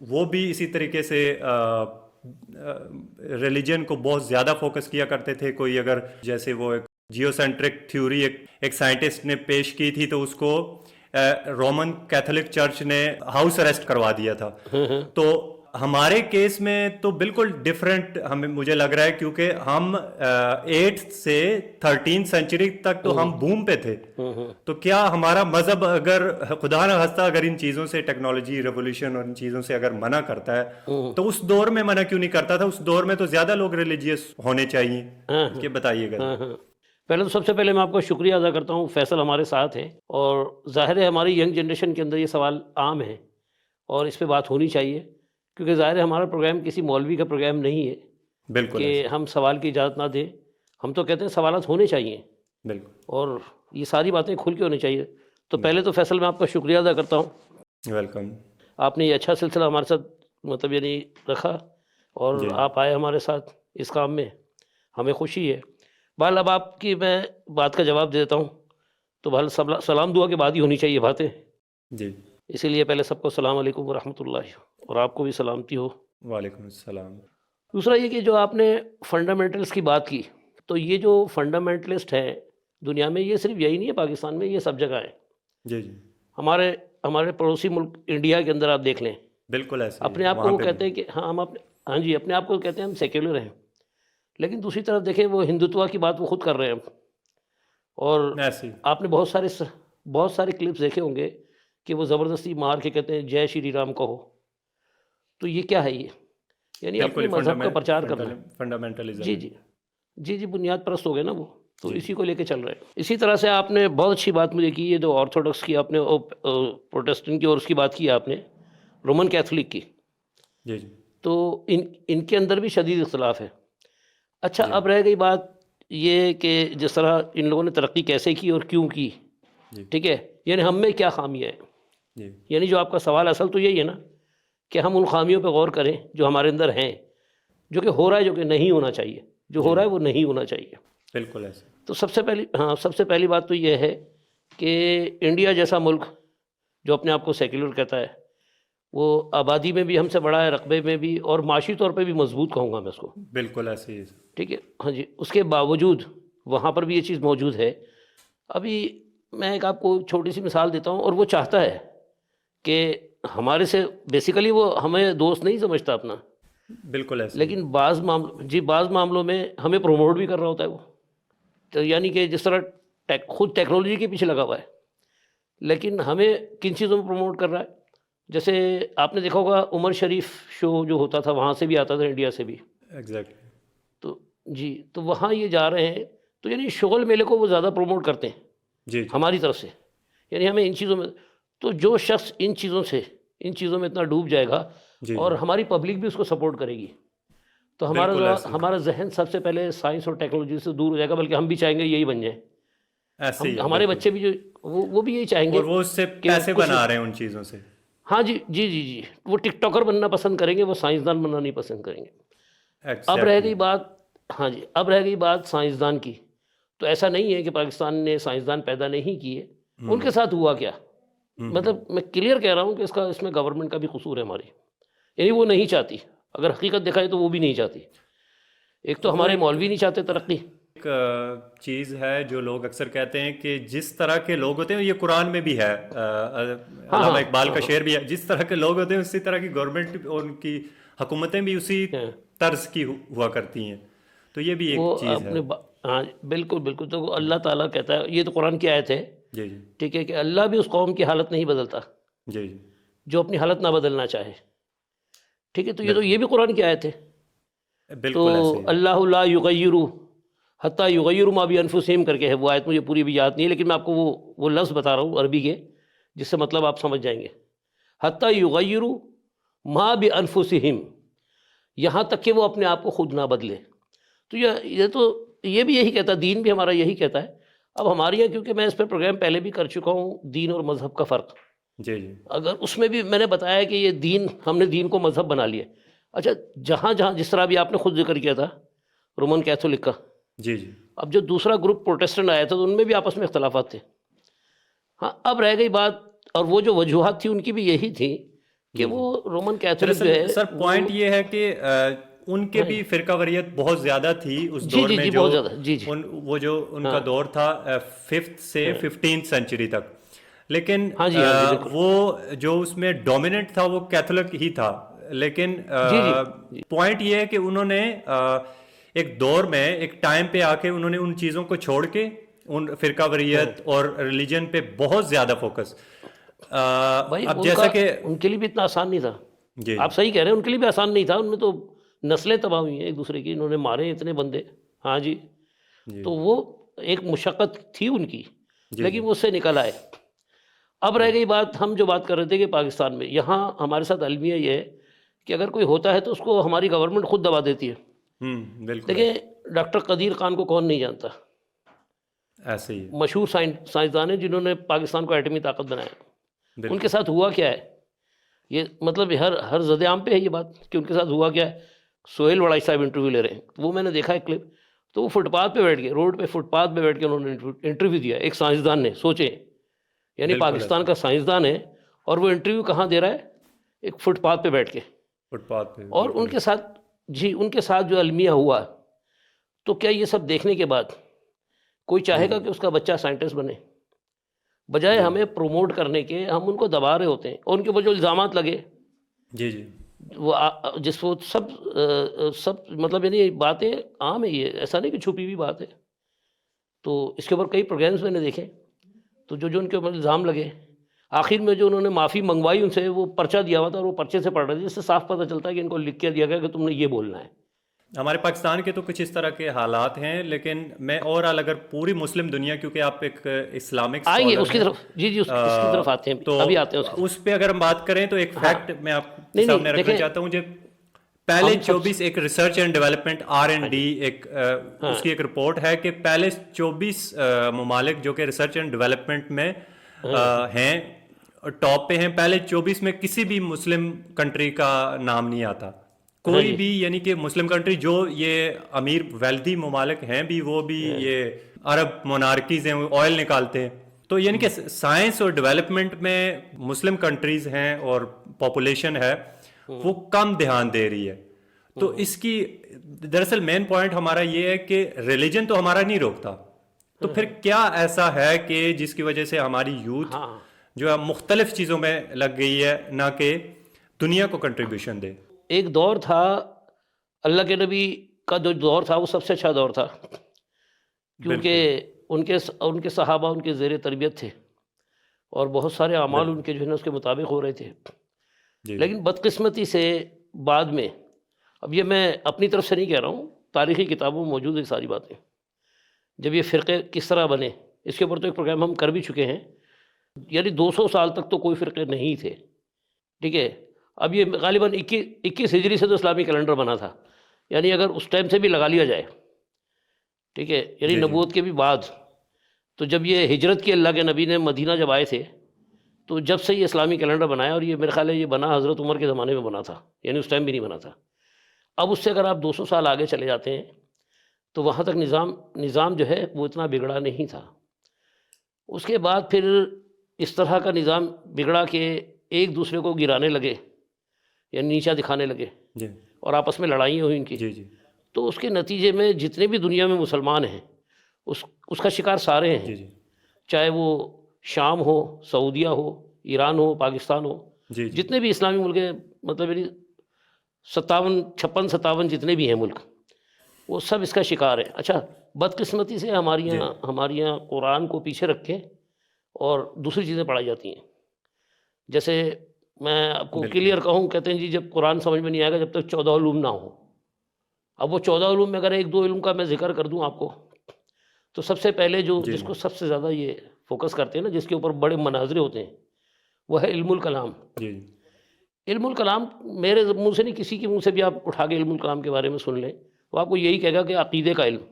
وہ بھی اسی طریقے سے ریلیجن کو بہت زیادہ فوکس کیا کرتے تھے. کوئی اگر جیسے وہ ایک جیو سینٹرک تھیوری ایک سائنٹسٹ نے پیش کی تھی تو اس کو رومن کیتھولک چرچ نے ہاؤس اریسٹ کروا دیا تھا. تو ہمارے کیس میں تو بالکل ڈفرینٹ ہمیں مجھے لگ رہا ہے, کیونکہ ہم 8 سے 13 سینچری تک تو ہم بوم پہ تھے. تو کیا ہمارا مذہب اگر خدا نہ خواستہ اگر ان چیزوں سے, ٹیکنالوجی ریولیوشن اور ان چیزوں سے اگر منع کرتا ہے تو اس دور میں منع کیوں نہیں کرتا تھا؟ اس دور میں تو زیادہ لوگ ریلیجیس ہونے چاہیے. کہ بتائیے گا. پہلے تو سب سے پہلے میں آپ کا شکریہ ادا کرتا ہوں, فیصل ہمارے ساتھ ہیں, اور ظاہر ہے ہماری ینگ جنریشن کے اندر یہ سوال عام ہے اور اس پہ بات ہونی چاہیے, کیونکہ ظاہر ہے ہمارا پروگرام کسی مولوی کا پروگرام نہیں ہے بالکل کہ ہم سوال کی اجازت نہ دیں. ہم تو کہتے ہیں سوالات ہونے چاہیے بالکل, اور یہ ساری باتیں کھل کے ہونی چاہیے. تو پہلے تو فیصل میں آپ کا شکریہ ادا کرتا ہوں, ویلکم. آپ نے یہ اچھا سلسلہ ہمارے ساتھ مطلب یعنی رکھا اور آپ آئے ہمارے ساتھ اس کام میں, ہمیں خوشی ہے. بہرحال اب آپ کی میں بات کا جواب دے دیتا ہوں. تو بہرحال سلام دعا کے بعد ہی ہونی چاہیے باتیں جی. اسی لیے پہلے سب کو السلام علیکم ورحمۃ اللہ, اور آپ کو بھی سلامتی ہو. وعلیکم السلام. دوسرا یہ کہ جو آپ نے فنڈامنٹلس کی بات کی, تو یہ جو فنڈامنٹلسٹ ہیں دنیا میں, یہ صرف یہی نہیں ہے پاکستان میں, یہ سب جگہ ہیں. جی جی ہمارے پڑوسی ملک انڈیا کے اندر آپ دیکھ لیں, بالکل ایسے اپنے آپ کو وہ کہتے ہیں کہ ہاں جی اپنے آپ کو کہتے ہیں ہم سیکولر ہیں, لیکن دوسری طرف دیکھیں وہ ہندوتوا کی بات وہ خود کر رہے ہیں. اور آپ نے بہت سارے کلپس دیکھے ہوں گے کہ وہ زبردستی مار کے کہتے ہیں جے شری رام کہو. تو یہ کیا ہے؟ یہ یعنی اپنے مذہب کا پرچار کرنا, فنڈامنٹلزم. جی بنیاد پرست ہو گئے نا وہ, تو اسی کو لے کے چل رہے ہیں. اسی طرح سے آپ نے بہت اچھی بات مجھے کی, یہ جو آرتھوڈکس کی آپ نے, پروٹیسٹنٹ کی, اور اس کی بات کی آپ نے رومن کیتھولک کی. جی جی تو ان کے اندر بھی شدید اختلاف ہے. اچھا اب رہ گئی بات یہ کہ جس طرح ان لوگوں نے ترقی کیسے کی اور کیوں کی, ٹھیک ہے, یعنی ہم میں کیا خامیاں ہیں. یعنی جو آپ کا سوال اصل تو یہی ہے نا کہ ہم ان خامیوں پہ غور کریں جو ہمارے اندر ہیں, جو کہ ہو رہا ہے, جو کہ نہیں ہونا چاہیے, جو ہو رہا ہے وہ نہیں ہونا چاہیے. بالکل ایسے. تو سب سے پہلی بات تو یہ ہے کہ انڈیا جیسا ملک جو اپنے آپ کو سیکولر کہتا ہے, وہ آبادی میں بھی ہم سے بڑا ہے, رقبے میں بھی, اور معاشی طور پہ بھی مضبوط کہوں گا میں اس کو. بالکل ایسے ہی. ٹھیک ہے, ہاں جی. اس کے باوجود وہاں پر بھی یہ چیز موجود ہے. ابھی میں ایک آپ کو چھوٹی سی مثال دیتا ہوں, اور وہ چاہتا ہے کہ ہمارے سے بیسیکلی وہ ہمیں دوست نہیں سمجھتا اپنا, بالکل ایسے, لیکن بعض معاملوں میں ہمیں پروموٹ بھی کر رہا ہوتا ہے وہ. تو یعنی کہ جس طرح خود ٹیکنالوجی کے پیچھے لگا ہوا ہے, لیکن ہمیں کن چیزوں میں پروموٹ کر رہا ہے. جیسے آپ نے دیکھا ہوگا عمر شریف شو جو ہوتا تھا, وہاں سے بھی آتا تھا, انڈیا سے بھی. ایگزیکٹلی. تو وہاں یہ جا رہے ہیں, تو یعنی شغل میلے کو وہ زیادہ پروموٹ کرتے ہیں جی ہماری طرف سے. یعنی ہمیں ان چیزوں میں, تو جو شخص ان چیزوں میں اتنا ڈوب جائے گا, اور ہماری پبلک بھی اس کو سپورٹ کرے گی, تو ہمارا ذہن سب سے پہلے سائنس اور ٹیکنالوجی سے دور ہو جائے گا. بلکہ ہم بھی چاہیں گے یہی بن جائیں. ہمارے بچے بھی جو وہ بھی یہی چاہیں گے, اور وہ اس سے پیسے بنا رہے ہیں ان چیزوں سے. ہاں جی وہ ٹک ٹاکر بننا پسند کریں گے, وہ سائنسدان بننا نہیں پسند کریں گے. اب رہ گئی بات سائنسدان کی. تو ایسا نہیں ہے کہ پاکستان نے سائنسدان پیدا نہیں کیے, ان کے ساتھ ہوا کیا, مطلب میں کلیئر کہہ رہا ہوں کہ اس میں گورنمنٹ کا بھی قصور ہے ہماری. یعنی وہ نہیں چاہتی, اگر حقیقت دیکھا جائے تو وہ بھی نہیں چاہتی. ایک تو ہمارے مولوی نہیں چاہتے ترقی. ایک چیز ہے جو لوگ اکثر کہتے ہیں کہ جس طرح کے لوگ ہوتے ہیں, یہ قرآن میں بھی ہے, علامہ اقبال کا شعر بھی ہے, جس طرح کے لوگ ہوتے ہیں اسی طرح کی گورنمنٹ اور ان کی حکومتیں بھی اسی طرز کی ہوا کرتی ہیں. تو یہ بھی ایک چیز ہے. ہاں بالکل. تو اللہ تعالیٰ کہتا ہے, یہ تو قرآن کی آیت ہے, جی ٹھیک ہے, کہ اللہ بھی اس قوم کی حالت نہیں بدلتا جو اپنی حالت نہ بدلنا چاہے. ٹھیک ہے, تو یہ بھی قرآن کی آیت ہے. تو اللہ لا یغیر حتی یغیر ما بانفسہم کر کے ہے وہ آیت, مجھے پوری بھی یاد نہیں ہے, لیکن میں آپ کو وہ لفظ بتا رہا ہوں عربی کے, جس سے مطلب آپ سمجھ جائیں گے. حتی یغیر ما بانفسہم, یہاں تک کہ وہ اپنے آپ کو خود نہ بدلے. تو یہ بھی یہی کہتا ہے, دین بھی ہمارا یہی کہتا ہے. اب ہمارے یہاں, کیونکہ میں اس پہ پروگرام پہلے بھی کر چکا ہوں, دین اور مذہب کا فرق. اگر اس میں بھی میں نے بتایا کہ یہ دین, ہم نے دین کو مذہب بنا لیا. اچھا, جہاں جس طرح بھی آپ نے خود ذکر کیا تھا رومن کیتھولک کا, اب جو دوسرا گروپ پروٹیسٹنٹ آیا تھا تو ان میں بھی آپس میں اختلافات تھے. ہاں اب رہ گئی بات, اور وہ جو وجوہات تھی ان کی بھی یہی تھی کہ وہ رومن کیتھولک جو ہے سر پوائنٹ یہ ہے کہ ان کے بھی فرقہ واریت بہت زیادہ تھی اس دور میں، جو وہ جو ان کا دور تھا 5th سے 15th سینچری تک، لیکن وہ جو اس میں ڈومیننٹ تھا وہ کیتھولک ہی تھا. لیکن پوائنٹ یہ ہے کہ انہوں نے ایک دور میں ایک ٹائم پہ آ کے انہوں نے ان چیزوں کو چھوڑ کے ان فرقہ واریت اور ریلیجن پہ بہت زیادہ فوکس. اب جیسا کہ ان کے لیے بھی اتنا آسان نہیں تھا. آپ صحیح کہہ رہے ہیں، ان کے لیے بھی آسان نہیں تھا. ان میں تو نسلیں تباہ ہوئی ہیں ایک دوسرے کی، انہوں نے مارے اتنے بندے. ہاں جی، تو وہ ایک مشقت تھی ان کی، لیکن وہ اس سے نکل آئے. اب رہ گئی بات، ہم جو بات کر رہے تھے کہ پاکستان میں یہاں ہمارے ساتھ المیہ یہ ہے کہ اگر کوئی ہوتا ہے تو اس کو ہماری گورنمنٹ خود دبا دیتی ہے. دیکھیں ڈاکٹر قدیر خان کو کون نہیں جانتا، ایسے ہی مشہور سائنسدان ہیں جنہوں نے پاکستان کو ایٹمی طاقت بنایا. ان کے ساتھ ہوا کیا ہے؟ یہ مطلب ہر زد عام پہ ہے یہ بات کہ ان کے ساتھ ہوا کیا ہے. سہیل وڑائی صاحب انٹرویو لے رہے ہیں، وہ میں نے دیکھا ہے کلپ. تو وہ فٹ پاتھ پہ بیٹھ کے، روڈ پہ فٹ پاتھ پہ بیٹھ کے انہوں نے انٹرویو دیا ایک سائنسدان نے. سوچیں، یعنی پاکستان کا سائنسدان ہے اور وہ انٹرویو کہاں دے رہا ہے؟ ایک فٹ پاتھ پہ بیٹھ کے، فٹ پاتھ پہ. اور ان کے ساتھ ان کے ساتھ جو المیہ ہوا. تو کیا یہ سب دیکھنے کے بعد کوئی چاہے گا کہ اس کا بچہ سائنٹسٹ بنے؟ بجائے ہمیں پروموٹ کرنے کے ہم ان کو دبا رہے ہوتے ہیں. اور ان کے اوپر جو الزامات لگے وہ جس وہ سب مطلب یعنی باتیں عام ہے، یہ ایسا نہیں کہ چھپی ہوئی بات ہے. تو اس کے اوپر کئی پروگرامز میں نے دیکھے، تو جو ان کے اوپر الزام لگے، آخر میں جو انہوں نے معافی منگوائی ان سے، وہ پرچہ دیا ہوا تھا اور وہ پرچے سے پڑھ رہے تھے، جس سے صاف پتہ چلتا ہے کہ ان کو لکھ کے دیا گیا کہ تم نے یہ بولنا ہے. ہمارے پاکستان کے تو کچھ اس طرح کے حالات ہیں، لیکن میں اوورآل اگر پوری مسلم دنیا، کیونکہ آپ ایک اسلامک آئیں گے اس کی طرف، جی اس کی طرف آتے ہیں، تو ابھی آتے ہیں اس پہ اگر ہم بات کریں تو ایک فیکٹ میں آپ کے سامنے رکھنا چاہتا ہوں. جب پہلے 24 ایک ریسرچ اینڈ ڈیولپمنٹ R&D ایک اس کی ایک رپورٹ ہے کہ پہلے 24 ممالک جو کہ ریسرچ اینڈ ڈیولپمنٹ میں ہیں، ٹاپ پہ ہیں، پہلے 24 میں کسی بھی مسلم کنٹری کا نام نہیں آتا. کوئی بھی، یعنی کہ مسلم کنٹری جو یہ امیر ویلدی ممالک ہیں بھی، وہ بھی یہ عرب مونارکیز ہیں، وہ آئل نکالتے ہیں. تو یعنی کہ سائنس اور ڈیولپمنٹ میں مسلم کنٹریز ہیں اور پاپولیشن ہے وہ کم دھیان دے رہی ہے. تو اس کی دراصل مین پوائنٹ ہمارا یہ ہے کہ ریلیجن تو ہمارا نہیں روکتا، تو پھر کیا ایسا ہے کہ جس کی وجہ سے ہماری یوتھ جو ہے مختلف چیزوں میں لگ گئی ہے، نہ کہ دنیا کو کنٹریبیوشن دے. ایک دور تھا اللہ کے نبی کا، جو دور تھا وہ سب سے اچھا دور تھا، کیونکہ ان کے صحابہ ان کے زیر تربیت تھے اور بہت سارے اعمال ان کے جو ہے نا اس کے مطابق ہو رہے تھے. لیکن بدقسمتی سے بعد میں، اب یہ میں اپنی طرف سے نہیں کہہ رہا ہوں، تاریخی کتابوں میں موجود ہے ساری باتیں، جب یہ فرقے کس طرح بنے اس کے اوپر تو ایک پروگرام ہم کر بھی چکے ہیں. یعنی 200 سال تک تو کوئی فرقے نہیں تھے، ٹھیک ہے. اب یہ غالباً 21 ہجری سے تو اسلامی کیلنڈر بنا تھا، یعنی اگر اس ٹائم سے بھی لگا لیا جائے، ٹھیک ہے، یعنی نبوت کے بھی بعد. تو جب یہ ہجرت کی اللہ کے نبی نے مدینہ جب آئے تھے، تو جب سے یہ اسلامی کیلنڈر بنایا، اور یہ میرے خیال ہے یہ بنا حضرت عمر کے زمانے میں بنا تھا، یعنی اس ٹائم بھی نہیں بنا تھا. اب اس سے اگر آپ 200 سال آگے چلے جاتے ہیں تو وہاں تک نظام جو ہے وہ اتنا بگڑا نہیں تھا. اس کے بعد پھر اس طرح کا نظام بگڑا کہ ایک دوسرے کو گرانے لگے، یعنی نیچا دکھانے لگے، اور آپس میں لڑائیاں ہوئی ان کی. تو اس کے نتیجے میں جتنے بھی دنیا میں مسلمان ہیں اس کا شکار سارے ہیں، چاہے وہ شام ہو، سعودیہ ہو، ایران ہو، پاکستان ہو، جتنے بھی اسلامی ملک ہیں، مطلب یعنی 56 جتنے بھی ہیں ملک، وہ سب اس کا شکار ہیں. اچھا، بدقسمتی سے ہمارے یہاں قرآن کو پیچھے رکھ کے اور دوسری چیزیں پڑھائی جاتی ہیں. جیسے میں آپ کو کلیئر کہوں، کہتے ہیں جی جب قرآن سمجھ میں نہیں آئے گا جب تک 14 علوم نہ ہو. اب وہ 14 علوم میں اگر 1-2 علوم کا میں ذکر کر دوں آپ کو، تو سب سے پہلے جس کو سب سے زیادہ یہ فوکس کرتے ہیں نا، جس کے اوپر بڑے مناظرے ہوتے ہیں، وہ ہے علم الکلام. علم الکلام میرے منہ سے نہیں، کسی کے منہ سے بھی آپ اٹھا کے علم الکلام کے بارے میں سن لیں، وہ آپ کو یہی کہے گا کہ عقیدے کا علم.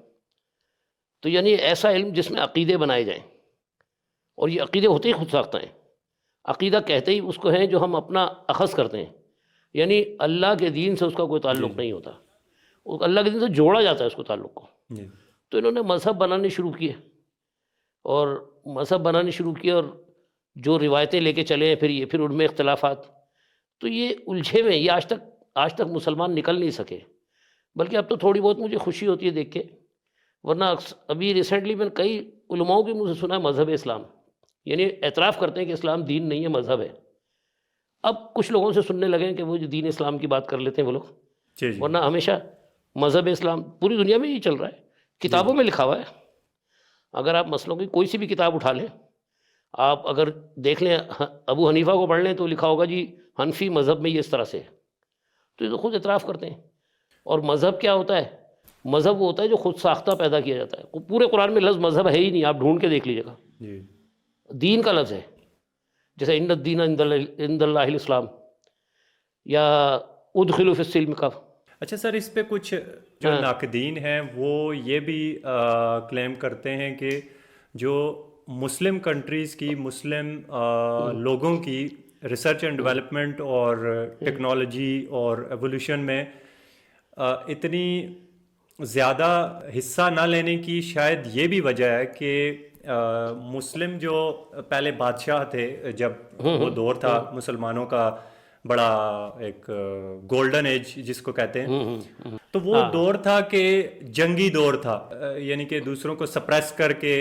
تو یعنی ایسا علم جس میں عقیدے بنائے جائیں، اور یہ عقیدے ہوتے ہی خود ساختہ ہیں. عقیدہ کہتے ہی اس کو ہیں جو ہم اپنا اخذ کرتے ہیں، یعنی اللہ کے دین سے اس کا کوئی تعلق نہیں ہوتا، اللہ کے دین سے جوڑا جاتا ہے اس کو تعلق کو. تو انہوں نے مذہب بنانے شروع کیے، اور مذہب بنانے شروع کیے، اور جو روایتیں لے کے چلے ہیں پھر ان میں اختلافات. تو یہ الجھے میں یہ آج تک مسلمان نکل نہیں سکے، بلکہ اب تو تھوڑی بہت مجھے خوشی ہوتی ہے دیکھ کے، ورنہ ابھی ریسنٹلی میں نے کئی علماؤں کے منہ سے سنا ہے مذہب اسلام، یعنی اعتراف کرتے ہیں کہ اسلام دین نہیں ہے، مذہب ہے۔ اب کچھ لوگوں سے سننے لگے ہیں کہ وہ جو دین اسلام کی بات کر لیتے ہیں وہ لوگ، جی جی ورنہ ہمیشہ مذہب اسلام پوری دنیا میں یہی چل رہا ہے، کتابوں میں لکھا ہوا ہے۔ اگر آپ مسئلوں کی کوئی سی بھی کتاب اٹھا لیں، آپ اگر دیکھ لیں ابو حنیفہ کو پڑھ لیں تو لکھا ہوگا جی حنفی مذہب میں یہ اس طرح سے، تو یہ تو خود اعتراف کرتے ہیں۔ اور مذہب کیا ہوتا ہے؟ مذہب وہ ہوتا ہے جو خود ساختہ پیدا کیا جاتا ہے۔ پورے قرآن میں لفظ مذہب ہے ہی نہیں، آپ ڈھونڈ کے دیکھ لیجیے گا، جی دین کا لفظ ہے، جیسے ان الدین عند اللہ الاسلام یا ادخلوا فی السلم کا۔ اچھا سر، اس پہ کچھ جو ناقدین ہیں وہ یہ بھی کلیم کرتے ہیں کہ جو مسلم کنٹریز کی، مسلم لوگوں کی ریسرچ اینڈ ڈیولپمنٹ اور ٹیکنالوجی اور ایولیوشن میں اتنی زیادہ حصہ نہ لینے کی شاید یہ بھی وجہ ہے کہ مسلم جو پہلے بادشاہ تھے، جب وہ دور تھا مسلمانوں کا بڑا ایک گولڈن ایج جس کو کہتے ہیں، تو وہ دور تھا کہ جنگی دور تھا، یعنی کہ دوسروں کو سپریس کر کے،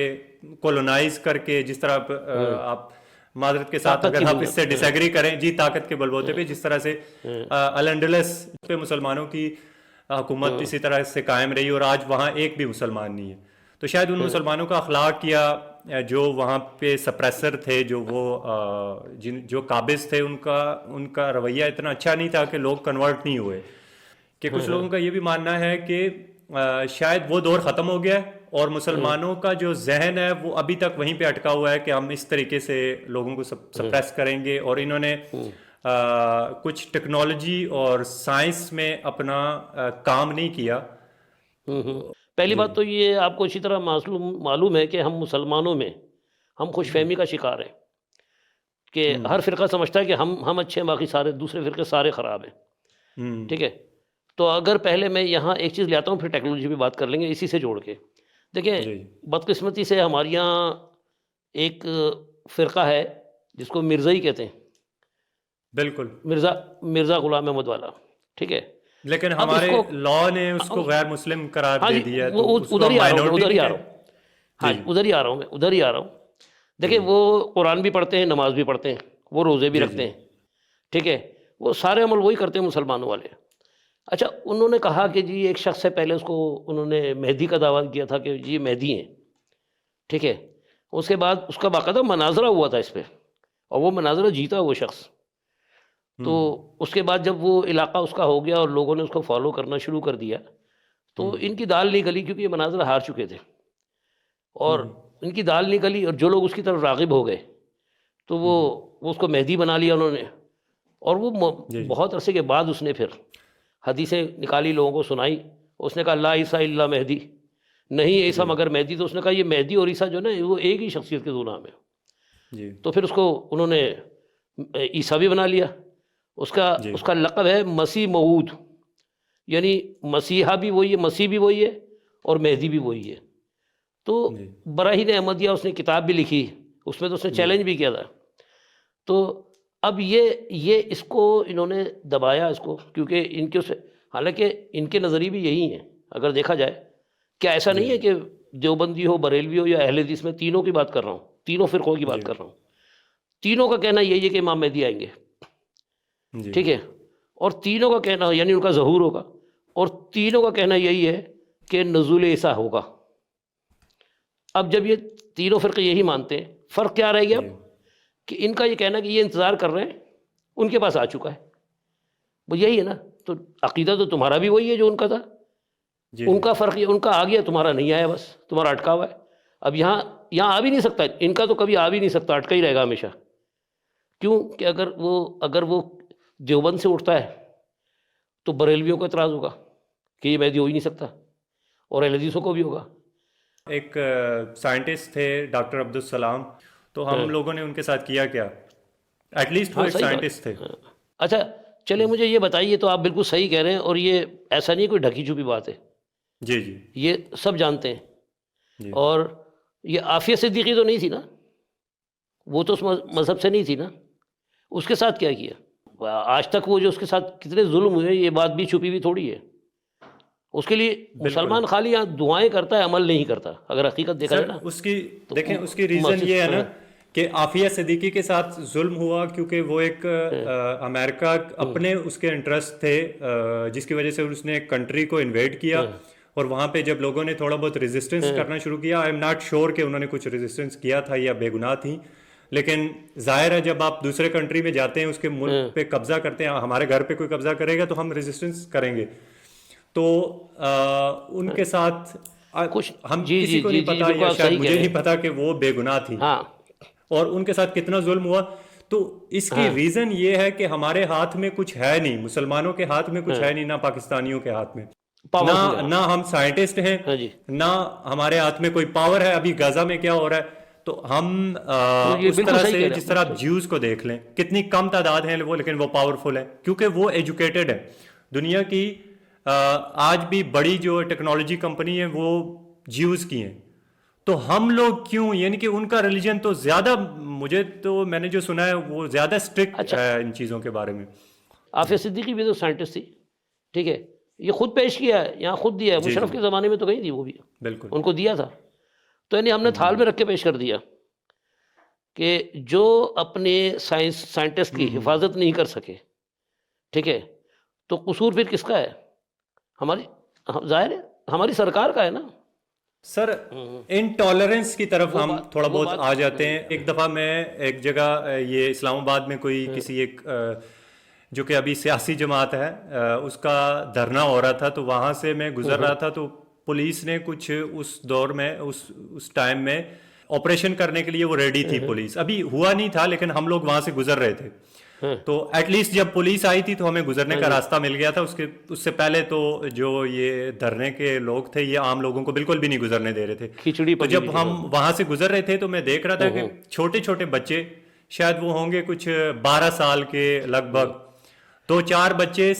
کولونائز کر کے، جس طرح آپ معذرت کے ساتھ اگر آپ اس سے ڈس ایگری کریں، جی طاقت کے بلبوتے پہ جس طرح سے الانڈلس پہ مسلمانوں کی حکومت اسی طرح سے قائم رہی اور آج وہاں ایک بھی مسلمان نہیں ہے، تو شاید ان مسلمانوں کا اخلاق یا جو وہاں پہ سپریسر تھے، جو وہ جو قابض تھے، ان کا رویہ اتنا اچھا نہیں تھا کہ لوگ کنورٹ نہیں ہوئے، کہ کچھ لوگوں کا یہ بھی ماننا ہے کہ شاید وہ دور ختم ہو گیا ہے اور مسلمانوں کا جو ذہن ہے وہ ابھی تک وہیں پہ اٹکا ہوا ہے کہ ہم اس طریقے سے لوگوں کو سپریس کریں گے، اور انہوں نے کچھ ٹیکنالوجی اور سائنس میں اپنا کام نہیں کیا۔ پہلی بات تو یہ آپ کو اچھی طرح معلوم ہے کہ ہم مسلمانوں میں ہم خوش فہمی کا شکار ہیں، کہ ہر فرقہ سمجھتا ہے کہ ہم اچھے ہیں، باقی سارے دوسرے فرقے سارے خراب ہیں، ٹھیک ہے؟ تو اگر پہلے میں یہاں ایک چیز لاتا ہوں، پھر ٹیکنالوجی پہ بات کر لیں گے اسی سے جوڑ کے۔ دیکھیں، بدقسمتی سے ہمارے یہاں ایک فرقہ ہے جس کو مرزائی کہتے ہیں، بالکل، مرزا غلام احمد والا، ٹھیک ہے؟ لیکن ہمارے لاء نے اس کو غیر مسلم قرار دے دیا، ادھر ہی آ رہا ہوں۔ دیکھیں، وہ قرآن بھی پڑھتے ہیں، نماز بھی پڑھتے ہیں، وہ روزے بھی رکھتے ہیں، ٹھیک ہے؟ وہ سارے عمل وہی کرتے ہیں مسلمانوں والے۔ اچھا، انہوں نے کہا کہ جی ایک شخص سے پہلے اس کو انہوں نے مہدی کا دعویٰ کیا تھا کہ جی مہدی ہیں، ٹھیک ہے؟ اس کے بعد اس کا باقاعدہ مناظرہ ہوا تھا اس پہ، اور وہ مناظرہ جیتا وہ شخص۔ تو اس کے بعد جب وہ علاقہ اس کا ہو گیا اور لوگوں نے اس کو فالو کرنا شروع کر دیا، تو ان کی دال نہیں گلی، کیونکہ یہ مناظرہ ہار چکے تھے، اور ان کی دال نہیں گلی، اور جو لوگ اس کی طرف راغب ہو گئے تو وہ اس کو مہدی بنا لیا انہوں نے۔ اور وہ بہت عرصے کے بعد اس نے پھر حدیثیں نکالی، لوگوں کو سنائی، اس نے کہا لا عیسیٰ الا مہدی، نہیں عیسیٰ مگر مہدی۔ تو اس نے کہا یہ مہدی اور عیسیٰ جو نا وہ ایک ہی شخصیت کے دو نام ہے۔ تو پھر اس کو انہوں نے عیسیٰ بھی بنا لیا، اس کا لقب ہے مسیح موعود، یعنی مسیحا بھی وہی ہے، مسیح بھی وہی ہے، اور مہدی بھی وہی ہے۔ تو براہین احمدیہ اس نے کتاب بھی لکھی، اس میں تو اس نے چیلنج بھی کیا تھا۔ تو اب یہ اس کو انہوں نے دبایا اس کو، کیونکہ ان کے حالانکہ ان کے نظریے بھی یہی ہیں اگر دیکھا جائے، کیا ایسا نہیں ہے کہ دیوبندی ہو، بریلوی ہو یا اہل حدیث، میں تینوں کی بات کر رہا ہوں، تینوں فرقوں کی بات کر رہا ہوں، تینوں کا کہنا یہی ہے کہ امام مہدی آئیں گے، ٹھیک ہے؟ اور تینوں کا کہنا یعنی ان کا ظہور ہوگا، اور تینوں کا کہنا یہی ہے کہ نزول عیسیٰ ہوگا۔ اب جب یہ تینوں فرقے یہی مانتے ہیں، فرق کیا رہ گیا اب؟ کہ ان کا یہ کہنا کہ یہ انتظار کر رہے ہیں، ان کے پاس آ چکا ہے، وہ یہی ہے نا۔ تو عقیدہ تو تمہارا بھی وہی ہے جو ان کا تھا، ان کا فرق یہ، ان کا آ گیا، تمہارا نہیں آیا، بس تمہارا اٹکا ہوا ہے۔ اب یہاں آ بھی نہیں سکتا، ان کا تو کبھی آ بھی نہیں سکتا، اٹکا ہی رہے گا ہمیشہ۔ کیوں کہ اگر وہ دیوبند سے اٹھتا ہے تو بریلویوں کو اعتراض ہوگا کہ یہ مہدی ہو ہی نہیں سکتا، اور اہل حدیثوں کو بھی ہوگا۔ ایک سائنٹسٹ تھے ڈاکٹر عبدالسلام، تو ہم لوگوں نے ان کے ساتھ کیا کیا، ایٹ لیسٹ وہ ایک سائنٹسٹ تھے۔ اچھا چلے، مجھے یہ بتائیے، تو آپ بالکل صحیح کہہ رہے ہیں، اور یہ ایسا نہیں کوئی ڈھکی چھپی بات ہے، جی جی، یہ سب جانتے ہیں۔ اور یہ عافیہ صدیقی تو نہیں تھی نا، وہ تو اس مذہب سے نہیں تھی نا، اس کے ساتھ کیا کیا؟ آج تک وہ جو اس کے ساتھ کتنے ظلم ہوئے یہ بات بھی چھپی ہوئی تھوڑی ہے. اس کے لیے مسلمان خالی یہاں دعائیں کرتا ہے، عمل نہیں کرتا. اگر حقیقت دیکھا جائے نا اس کی دیکھیں، اس کی ریزن یہ ہے نا کہ عافیہ صدیقی کے ساتھ ظلم ہوا کیونکہ وہ ایک امریکہ اپنے اس کے انٹرسٹ تھے، جس کی وجہ سے اس نے ایک کنٹری کو انویڈ کیا، اور وہاں پہ جب لوگوں نے تھوڑا بہت ریزسٹنس کرنا شروع کیا، آئی ایم ناٹ شیور کہ انہوں نے کچھ ریزسٹنس کیا تھا یا بے گناہ تھیں، لیکن ظاہر ہے جب آپ دوسرے کنٹری میں جاتے ہیں، اس کے ملک پہ قبضہ کرتے ہیں، ہمارے گھر پہ کوئی قبضہ کرے گا تو ہم ریزسٹنس کریں گے. تو ان کے ساتھ ہم کسی کو نہیں پتا، یا شاید مجھے نہیں پتا کہ وہ بے گناہ تھی اور ان کے ساتھ کتنا ظلم ہوا. تو اس کی ریزن یہ ہے کہ ہمارے ہاتھ میں کچھ ہے نہیں، مسلمانوں کے ہاتھ میں کچھ ہے نہیں، نہ پاکستانیوں کے ہاتھ میں، نہ ہم سائنٹسٹ ہیں، نہ ہمارے ہاتھ میں کوئی پاور ہے. ابھی غزہ میں کیا ہو رہا ہے، تو ہم اس طرح سے، جس طرح آپ جیوز کو دیکھ لیں، کتنی کم تعداد ہیں وہ، لیکن وہ پاورفل ہیں کیونکہ وہ ایجوکیٹڈ ہیں. دنیا کی آج بھی بڑی جو ٹیکنالوجی کمپنی ہے وہ جیوز کی ہیں. تو ہم لوگ کیوں، یعنی کہ ان کا ریلیجن تو زیادہ، مجھے تو میں نے جو سنا ہے وہ زیادہ اسٹرکٹ ہے ان چیزوں کے بارے میں. عافیہ صدیقی بھی تو سائنٹسٹ تھی، ٹھیک ہے، یہ خود پیش کیا ہے، یہاں خود دیا ہے. مشرف کے زمانے میں تو کہیں تھی وہ بھی، بالکل ان کو دیا تھا. تو یعنی ہم نے تھال میں رکھ کے پیش کر دیا کہ جو اپنے سائنٹسٹ کی حفاظت نہیں کر سکے، ٹھیک ہے، تو قصور پھر کس کا ہے؟ ہماری، ظاہر ہے ہماری سرکار کا ہے نا. سر انٹالرنس کی طرف ہم تھوڑا بہت آ جاتے ہیں. ایک دفعہ میں ایک جگہ، یہ اسلام آباد میں کوئی کسی ایک جو کہ ابھی سیاسی جماعت ہے، اس کا دھرنا ہو رہا تھا، تو وہاں سے میں گزر رہا تھا، تو پولیس نے کچھ اس دور میں، اس ٹائم میں آپریشن کرنے کے لیے وہ ریڈی تھی پولیس. ابھی ہوا نہیں تھا لیکن ہم لوگ وہاں سے گزر رہے تھے، تو ایٹ لیسٹ جب پولیس آئی تھی تو ہمیں گزرنے کا راستہ مل گیا تھا. اس سے پہلے تو جو یہ دھرنے کے لوگ تھے یہ عام لوگوں کو بالکل بھی نہیں گزرنے دے رہے تھے. تو جب ہم وہاں سے گزر رہے تھے تو میں دیکھ رہا تھا کہ چھوٹے چھوٹے بچے، شاید وہ ہوں گے کچھ 12 سال کے لگ بھگ، 2-4 بچے،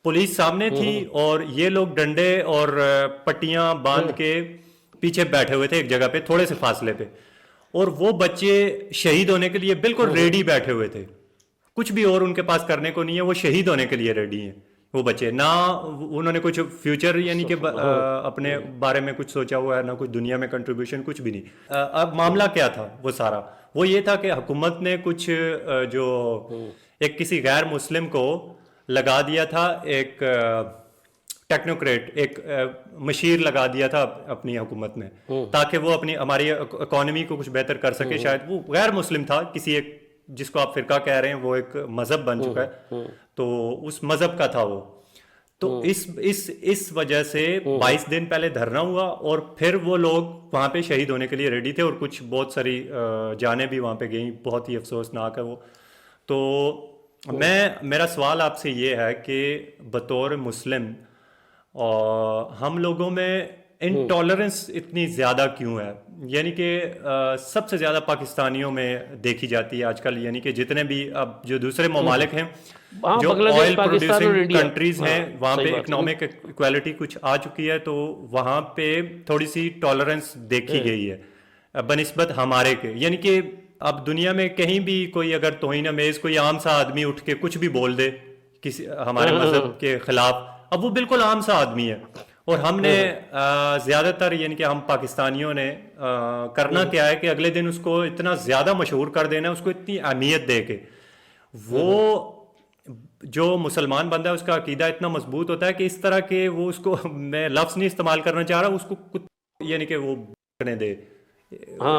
پولیس سامنے تھی اور یہ لوگ ڈنڈے اور پٹیاں باندھ کے پیچھے بیٹھے ہوئے تھے ایک جگہ پہ تھوڑے سے فاصلے پہ، اور وہ بچے شہید ہونے کے لیے بالکل ریڈی بیٹھے ہوئے تھے. کچھ بھی اور ان کے پاس کرنے کو نہیں ہے، وہ شہید ہونے کے لیے ریڈی ہیں وہ بچے. نہ انہوں نے کچھ فیوچر یعنی کہ اپنے بارے میں کچھ سوچا ہوا ہے، نہ کچھ دنیا میں کنٹریبیوشن، کچھ بھی نہیں. اب معاملہ کیا تھا وہ سارا، وہ یہ تھا کہ حکومت نے کچھ جو ایک کسی غیر مسلم کو لگا دیا تھا، ایک ٹیکنوکریٹ، ایک مشیر لگا دیا تھا اپنی حکومت میں، تاکہ وہ اپنی ہماری اکانومی کو کچھ بہتر کر سکے. شاید وہ غیر مسلم تھا، کسی ایک جس کو آپ فرقہ کہہ رہے ہیں وہ ایک مذہب بن چکا ہے، تو اس مذہب کا تھا وہ. تو اس وجہ سے 22 دن پہلے دھرنا ہوا اور پھر وہ لوگ وہاں پہ شہید ہونے کے لیے ریڈی تھے، اور کچھ بہت ساری جانیں بھی وہاں پہ گئیں. بہت ہی افسوسناک ہے وہ. تو میرا سوال آپ سے یہ ہے کہ بطور مسلم ہم لوگوں میں انٹالرنس اتنی زیادہ کیوں ہے؟ یعنی کہ سب سے زیادہ پاکستانیوں میں دیکھی جاتی ہے آج کل. یعنی کہ جتنے بھی اب جو دوسرے ممالک ہیں، جو آئل پروڈیوسنگ کنٹریز ہیں، وہاں پہ اکنامک ایکویلٹی کچھ آ چکی ہے، تو وہاں پہ تھوڑی سی ٹالرنس دیکھی گئی ہے بنسبت ہمارے کے. یعنی کہ اب دنیا میں کہیں بھی کوئی اگر توہین امیز کوئی عام سا آدمی اٹھ کے کچھ بھی بول دے کسی ہمارے مذہب کے خلاف، اب وہ بالکل عام سا آدمی ہے. اور ہم نے زیادہ تر، یعنی کہ ہم پاکستانیوں نے کرنا کیا ہے کہ اگلے دن اس کو اتنا زیادہ مشہور کر دینا، اس کو اتنی اہمیت دے کے. وہ جو مسلمان بندہ ہے اس کا عقیدہ اتنا مضبوط ہوتا ہے کہ اس طرح کے وہ، اس کو میں لفظ نہیں استعمال کرنا چاہ رہا، اس کو یعنی کہ وہ کرنے دے،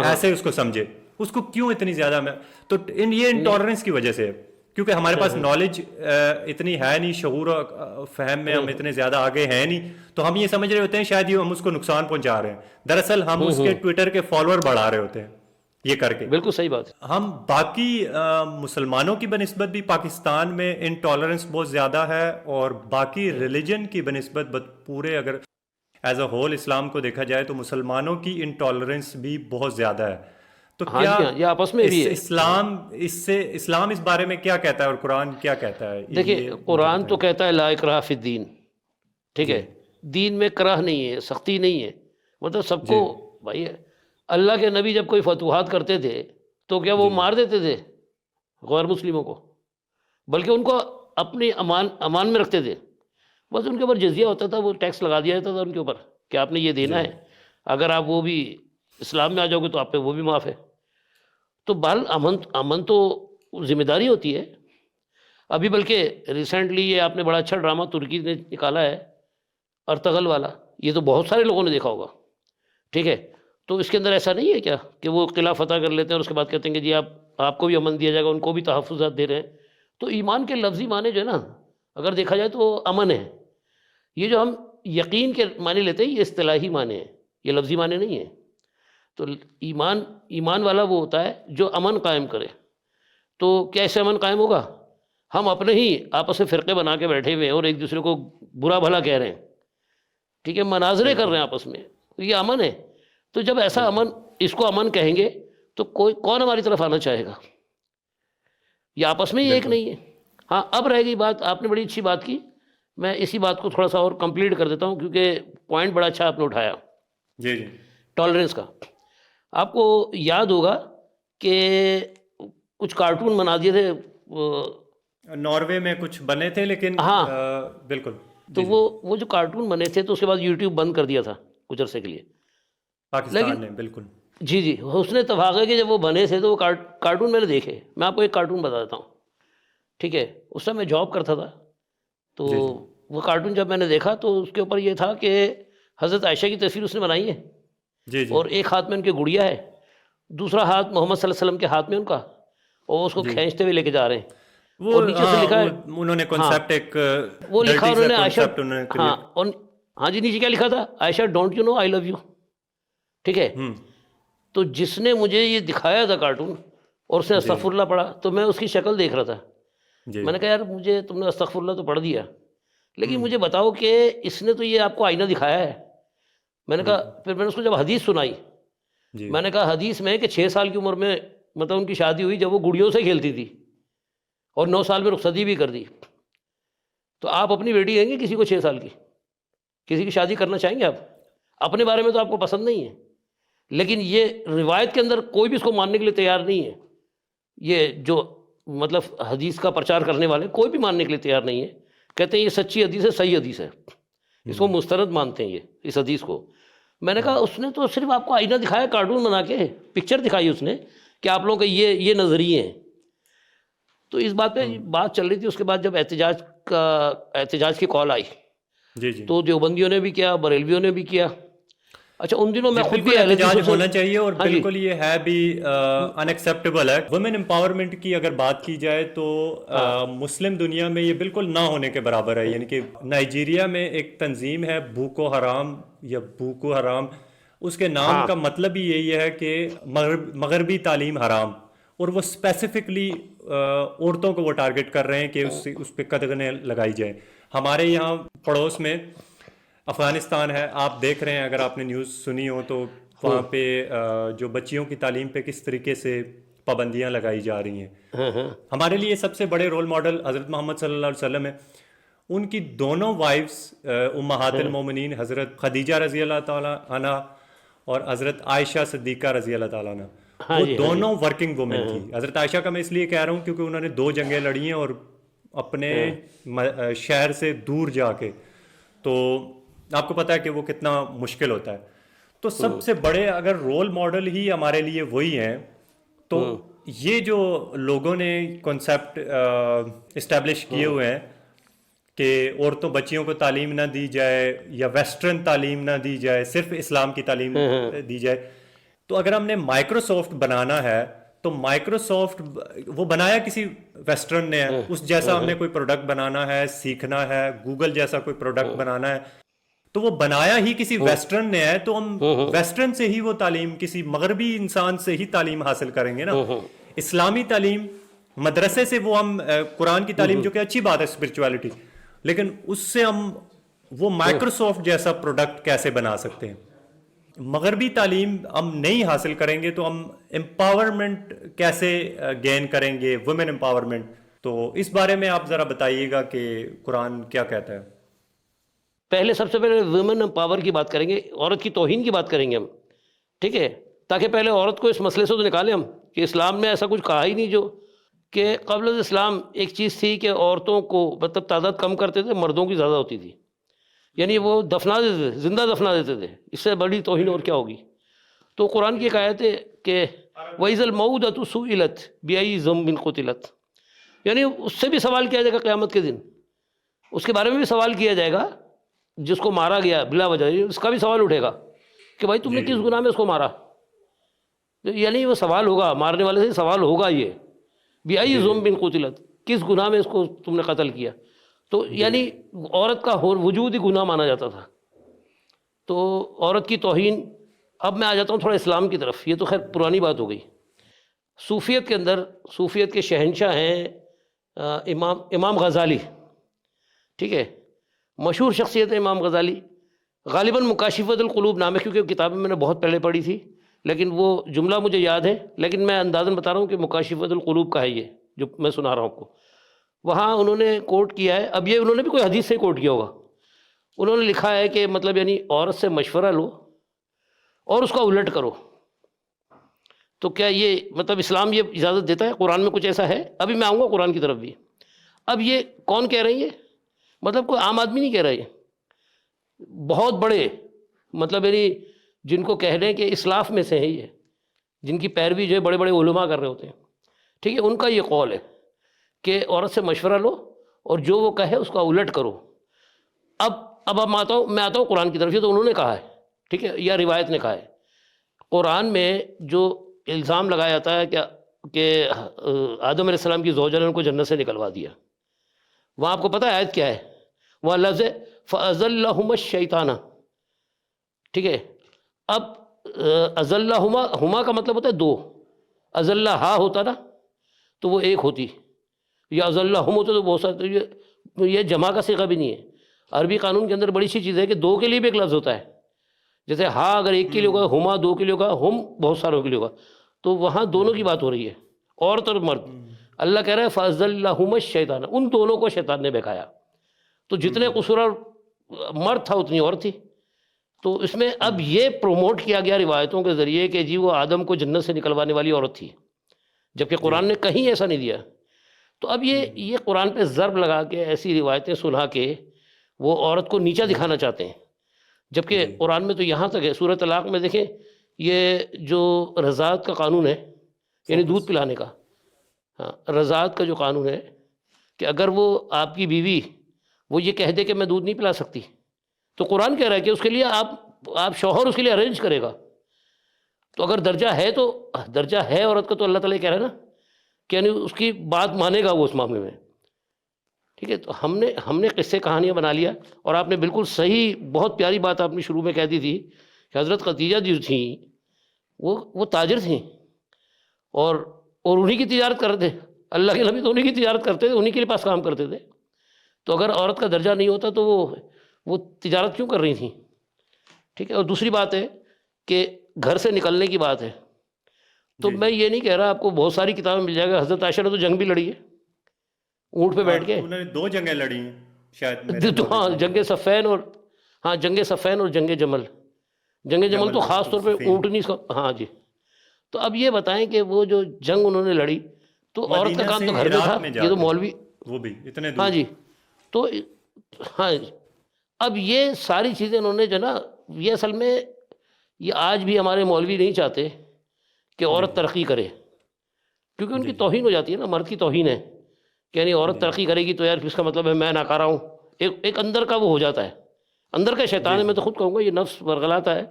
ایسے اس کو سمجھے. اس کو کیوں اتنی زیادہ تو یہ انٹالرنس کی وجہ سے، کیونکہ ہمارے پاس نالج اتنی ہے نہیں، شعور و فہم میں ہم اتنے زیادہ آگے ہیں نہیں، تو ہم یہ سمجھ رہے ہوتے ہیں شاید یہ ہم اس کو نقصان پہنچا رہے ہیں. دراصل ہم اس کے ٹویٹر کے فالوور بڑھا رہے ہوتے ہیں یہ کر کے. بالکل صحیح بات. ہم باقی مسلمانوں کی بنسبت بھی پاکستان میں انٹالرنس بہت زیادہ ہے، اور باقی ریلیجن کی بنسبت پورے اگر ایز اے ہول اسلام کو دیکھا جائے تو مسلمانوں کی انٹالرنس بھی بہت زیادہ ہے. تو کیا یہ آپس میں بھی اسلام اس بارے میں کیا کہتا ہے اور قرآن کیا کہتا ہے؟ دیکھیے قرآن تو کہتا ہے لا اکراہ فی الدین، ٹھیک ہے، دین میں کراہ نہیں ہے، سختی نہیں ہے. مطلب سب کو بھائی، اللہ کے نبی جب کوئی فتوحات کرتے تھے تو کیا وہ مار دیتے تھے غیر مسلموں کو؟ بلکہ ان کو اپنی امان میں رکھتے تھے. بس ان کے اوپر جزیہ ہوتا تھا، وہ ٹیکس لگا دیا جاتا تھا ان کے اوپر کہ آپ نے یہ دینا ہے. اگر آپ وہ بھی اسلام میں آ جاؤ گے تو آپ پہ وہ بھی معاف ہے. تو بہرحال امن تو ذمہ داری ہوتی ہے. ابھی بلکہ ریسنٹلی یہ آپ نے بڑا اچھا ڈرامہ ترکی نے نکالا ہے ارتغل والا، یہ تو بہت سارے لوگوں نے دیکھا ہوگا. ٹھیک ہے، تو اس کے اندر ایسا نہیں ہے کیا کہ وہ قلعہ فتح کر لیتے ہیں اور اس کے بعد کہتے ہیں کہ جی آپ کو بھی امن دیا جائے گا، ان کو بھی تحفظات دے رہے ہیں. تو ایمان کے لفظی معنی جو ہے نا، اگر دیکھا جائے تو امن ہے. یہ جو ہم یقین کے معنی لیتے ہیں یہ اصطلاحی معنی ہیں، یہ لفظی معنی نہیں ہے. تو ایمان والا وہ ہوتا ہے جو امن قائم کرے. تو کیسے امن قائم ہوگا؟ ہم اپنے ہی آپس میں فرقے بنا کے بیٹھے ہوئے ہیں اور ایک دوسرے کو برا بھلا کہہ رہے ہیں. ٹھیک ہے، مناظرے کر رہے ہیں آپس میں، تو یہ امن ہے. تو جب ایسا امن، اس کو امن کہیں گے تو کون ہماری طرف آنا چاہے گا؟ یہ آپس میں ہی ایک نہیں ہے. ہاں، اب رہ گئی بات، آپ نے بڑی اچھی بات کی، میں اسی بات کو تھوڑا سا اور کمپلیٹ کر دیتا ہوں کیونکہ پوائنٹ بڑا اچھا آپ نے اٹھایا. جی ٹالرنس کا. آپ کو یاد ہوگا کہ کچھ کارٹون بنا دیے تھے ناروے میں، کچھ بنے تھے لیکن ہاں بالکل. تو وہ جو کارٹون بنے تھے تو اس کے بعد یوٹیوب بند کر دیا تھا کچھ عرصے کے لیے پاکستان نے. بالکل جی حسن اتفاق ہے کہ جب وہ بنے تھے تو وہ کارٹون میں نے دیکھے. میں آپ کو ایک کارٹون بتا دیتا ہوں. ٹھیک ہے، اس سے میں جاب کرتا تھا تو وہ کارٹون جب میں نے دیکھا تو اس کے اوپر یہ تھا کہ حضرت عائشہ کی تصویر اس نے بنائی ہے. اور ایک ہاتھ میں ان کے گڑیا ہے، دوسرا ہاتھ محمد صلی اللہ علیہ وسلم کے ہاتھ میں ان کا، اور اس کو کھینچتے ہوئے لے کے جا رہے ہیں. اور نیچے سے لکھا ہے، انہوں نے کانسیپٹ ایک وہ لکھا انہوں نے عائشہ. ہاں جی، نیچے کیا لکھا تھا؟ Aisha don't you know I love you. ٹھیک ہے، تو جس نے مجھے یہ دکھایا تھا کارٹون اور اس نے استغفر اللہ پڑھا تو میں اس کی شکل دیکھ رہا تھا. میں نے کہا یار مجھے تم نے استغفر اللہ تو پڑھ دیا لیکن مجھے بتاؤ کہ اس نے تو یہ آپ کو آئینہ دکھایا ہے. میں نے کہا، پھر میں نے اس کو جب حدیث سنائی، میں نے کہا حدیث میں کہ 6 سال کی عمر میں مطلب ان کی شادی ہوئی جب وہ گڑیوں سے کھیلتی تھی اور 9 سال میں رخصتی بھی کر دی. تو آپ اپنی بیٹی دیں گے کسی کو 6 سال کی؟ کسی کی شادی کرنا چاہیں گے آپ؟ اپنے بارے میں تو آپ کو پسند نہیں ہے، لیکن یہ روایت کے اندر کوئی بھی اس کو ماننے کے لیے تیار نہیں ہے. یہ جو مطلب حدیث کا پرچار کرنے والے کوئی بھی ماننے کے لیے تیار نہیں ہے. کہتے ہیں یہ سچی حدیث ہے، صحیح حدیث ہے، اس کو مستند مانتے ہیں یہ اس حدیث کو. میں نے کہا اس نے تو صرف آپ کو آئینہ دکھایا کارٹون بنا کے، پکچر دکھائی اس نے کہ آپ لوگوں کے یہ نظریے ہیں. تو اس بات پہ بات چل رہی تھی. اس کے بعد جب احتجاج کی کال آئی تو دیوبندیوں نے بھی کیا، بریلویوں نے بھی کیا. اچھا، ان دنوں میں خود بھی احتجاج ہونا چاہیے اور بالکل یہ ہے بھی ان ایکسیپٹیبل ہے. ویمن امپاورمنٹ کی اگر بات کی جائے تو مسلم دنیا میں یہ بالکل نہ ہونے کے برابر ہے. یعنی کہ نائجیریا میں ایک تنظیم ہے بوکو حرام یا بوکو حرام، اس کے نام کا مطلب ہی یہی ہے کہ مغربی تعلیم حرام، اور وہ اسپیسیفکلی عورتوں کو وہ ٹارگٹ کر رہے ہیں کہ اس پہ قدغنیں لگائی جائیں. ہمارے یہاں پڑوس میں افغانستان ہے، آپ دیکھ رہے ہیں اگر آپ نے نیوز سنی ہو تو وہاں پہ جو بچیوں کی تعلیم پہ کس طریقے سے پابندیاں لگائی جا رہی ہیں. ہمارے لیے سب سے بڑے رول ماڈل حضرت محمد صلی اللہ علیہ وسلم ہے. ان کی دونوں وائفز امہات المومنین حضرت خدیجہ رضی اللہ تعالیٰ عنہ اور حضرت عائشہ صدیقہ رضی اللہ تعالیٰ عنہ، وہ دونوں ورکنگ وومن تھی. حضرت عائشہ کا میں اس لیے کہہ رہا ہوں کیونکہ انہوں نے 2 جنگیں لڑی ہیں اور اپنے شہر سے دور جا کے، تو آپ کو پتہ ہے کہ وہ کتنا مشکل ہوتا ہے. تو سب سے بڑے اگر رول ماڈل ہی ہمارے لیے وہی ہیں، تو یہ جو لوگوں نے کنسیپٹ اسٹیبلش کیے ہوئے ہیں کہ عورتوں بچیوں کو تعلیم نہ دی جائے یا ویسٹرن تعلیم نہ دی جائے، صرف اسلام کی تعلیم دی جائے، تو اگر ہم نے مائکروسافٹ بنانا ہے تو مائکروسافٹ وہ بنایا کسی ویسٹرن نے ہے، اس جیسا ہم نے کوئی پروڈکٹ بنانا ہے، سیکھنا ہے، گوگل جیسا کوئی پروڈکٹ بنانا ہے تو وہ بنایا ہی کسی ویسٹرن نے ہے، تو ہم ویسٹرن سے ہی وہ تعلیم، کسی مغربی انسان سے ہی تعلیم حاصل کریں گے نا. اسلامی تعلیم مدرسے سے وہ ہم قرآن کی تعلیم جو کہ اچھی بات ہے اسپرچویلٹی، لیکن اس سے ہم وہ مائکروسافٹ جیسا پروڈکٹ کیسے بنا سکتے ہیں؟ مغربی تعلیم ہم نہیں حاصل کریں گے تو ہم امپاورمنٹ کیسے گین کریں گے، ویمن امپاورمنٹ؟ تو اس بارے میں آپ ذرا بتائیے گا کہ قرآن کیا کہتا ہے. پہلے سب سے پہلے ویمن پاور کی بات کریں گے، عورت کی توہین کی بات کریں گے ہم، ٹھیک ہے، تاکہ پہلے عورت کو اس مسئلے سے تو نکالیں ہم کہ اسلام نے ایسا کچھ کہا ہی نہیں جو کہ قبل از اسلام ایک چیز تھی کہ عورتوں کو مطلب تعداد کم کرتے تھے، مردوں کی زیادہ ہوتی تھی، یعنی وہ دفنا دیتے تھے، زندہ دفنا دیتے تھے، اس سے بڑی توہین اور کیا ہوگی؟ تو قرآن کی ایک آیت ہے کہ وَإِذَا الْمَوْءُودَةُ سُئِلَتْ بِأَيِّ ذَنبٍ قُتِلَتْ، یعنی اس سے بھی سوال کیا جائے گا قیامت کے دن، اس کے بارے میں بھی سوال کیا جائے گا جس کو مارا گیا بلا وجہ، اس کا بھی سوال اٹھے گا کہ بھائی تم نے کس گناہ میں اس کو مارا، یعنی وہ سوال ہوگا، مارنے والے سے سوال ہوگا یہ بِأَيِّ ذَنبٍ قُتِلَتْ، کس گناہ میں اس کو تم نے قتل کیا۔ تو یعنی عورت کا وجود ہی گناہ مانا جاتا تھا، تو عورت کی توہین۔ اب میں آ جاتا ہوں تھوڑا اسلام کی طرف، یہ تو خیر پرانی بات ہو گئی۔ صوفیت کے اندر، صوفیت کے شہنشاہ ہیں امام غزالی، ٹھیک ہے، مشہور شخصیت ہے امام غزالی، غالباً مکاشفۃ القلوب نام ہے، کیونکہ کتابیں میں نے بہت پہلے پڑھی تھی لیکن وہ جملہ مجھے یاد ہے، لیکن میں اندازاً بتا رہا ہوں کہ مکاشفۃ القلوب کا ہے یہ جو میں سنا رہا ہوں آپ کو۔ وہاں انہوں نے کوٹ کیا ہے، اب یہ انہوں نے بھی کوئی حدیث سے کوٹ کیا ہوگا، انہوں نے لکھا ہے کہ مطلب یعنی عورت سے مشورہ لو اور اس کا الٹ کرو۔ تو کیا یہ مطلب اسلام یہ اجازت دیتا ہے؟ قرآن میں کچھ ایسا ہے؟ ابھی میں آؤں گا قرآن کی طرف بھی۔ اب یہ کون کہہ رہی ہے؟ مطلب کوئی عام آدمی نہیں کہہ رہا ہے، بہت بڑے مطلب یعنی جن کو کہہ لیں کہ اسلاف میں سے ہے، یہ جن کی پیروی جو ہے بڑے بڑے علماء کر رہے ہوتے ہیں، ٹھیک ہے، ان کا یہ قول ہے کہ عورت سے مشورہ لو اور جو وہ کہے اس کا الٹ کرو۔ اب میں آتا ہوں قرآن کی طرف، یہ تو انہوں نے کہا ہے، ٹھیک ہے، یا روایت نے کہا ہے۔ قرآن میں جو الزام لگایا جاتا ہے کہ آدم علیہ السلام کی زوجہ نے ان کو جنت سے نکلوا دیا، وہاں آپ کو پتہ ہے آیت کیا ہے؟ وہاں لفظ فَأَزَلَّهُمَا الشَّيْطَانَ، ٹھیک ہے۔ اب ہما کا مطلب ہوتا ہے دو، ازلہ ہا ہوتا نا تو وہ ایک ہوتی، یا ازلہم ہوتا تو بہت سارے، یہ جمع کا صیغہ بھی نہیں ہے۔ عربی قانون کے اندر بڑی سی چیز ہے کہ دو کے لیے بھی ایک لفظ ہوتا ہے، جیسے ہا اگر ایک کے لیے ہوگا، ہما دو کے لیے ہوگا، ہم بہت ساروں کے لیے ہوگا، تو وہاں دونوں کی بات ہو رہی ہے، عورت اور مرد۔ اللہ کہہ رہا ہے فَأَزَلَّهُمَا الشَّيْطَانَ، ان دونوں کو شیطان نے بہکایا۔ تو جتنے قصور مرد تھا اتنی عورت تھی۔ تو اس میں اب یہ پروموٹ کیا گیا روایتوں کے ذریعے کہ جی وہ آدم کو جنت سے نکلوانے والی عورت تھی، جبکہ قرآن نے کہیں ایسا نہیں دیا۔ تو اب یہ قرآن پہ ضرب لگا کے ایسی روایتیں سنا کے وہ عورت کو نیچا دکھانا چاہتے ہیں، جبکہ قرآن میں تو یہاں تک ہے، سورۃ طلاق میں دیکھیں یہ جو رضاعت کا قانون ہے، یعنی دودھ پلانے کا، ہاں رضاعت کا جو قانون ہے کہ اگر وہ آپ کی بیوی وہ یہ کہہ دے کہ میں دودھ نہیں پلا سکتی، تو قرآن کہہ رہا ہے کہ اس کے لیے آپ شوہر اس کے لیے ارینج کرے گا۔ تو اگر درجہ ہے تو درجہ ہے عورت کا، تو اللہ تعالیٰ کہہ رہا ہے نا کہ یعنی اس کی بات مانے گا وہ اس معاملے میں، ٹھیک ہے۔ تو ہم نے قصے کہانیاں بنا لیا، اور آپ نے بالکل صحیح بہت پیاری بات آپ نے شروع میں کہہ دی تھی کہ حضرت خدیجہ جو تھیں وہ تاجر تھیں اور انہی کی تجارت کرتے تھے، اللہ کے نبی تو انہی کی تجارت کرتے تھے، انہی کے پاس کام کرتے تھے۔ تو اگر عورت کا درجہ نہیں ہوتا تو وہ تجارت کیوں کر رہی تھیں، ٹھیک ہے۔ اور دوسری بات ہے کہ گھر سے نکلنے کی بات ہے، تو میں یہ نہیں کہہ رہا، آپ کو بہت ساری کتابیں مل جائے گا، حضرت عائشہ نے تو جنگ بھی لڑی ہے اونٹ پہ بیٹھ کے، انہوں نے 2 جنگیں لڑی ہیں شاید، ہاں جنگ صفین اور جنگ صفین اور جنگ جمل۔ جنگ جمل تو خاص طور پہ اونٹنی کا، ہاں جی۔ تو اب یہ بتائیں کہ وہ جو جنگ انہوں نے لڑی تو عورت کا کام تو گھر میں تھا، یہ تو مولوی، وہ بھی اتنے دور، ہاں جی۔ تو ہاں اب یہ ساری چیزیں انہوں نے جو نا، یہ اصل میں یہ آج بھی ہمارے مولوی نہیں چاہتے کہ عورت ترقی کرے، کیونکہ ان کی توہین ہو جاتی ہے نا، مرد کی توہین ہے کہ یعنی عورت ترقی کرے گی تو یار اس کا مطلب ہے میں ناکارہ ہوں، ایک اندر کا وہ ہو جاتا ہے، اندر کا شیطان ہے، میں تو خود کہوں گا یہ نفس ورغلاتا ہے،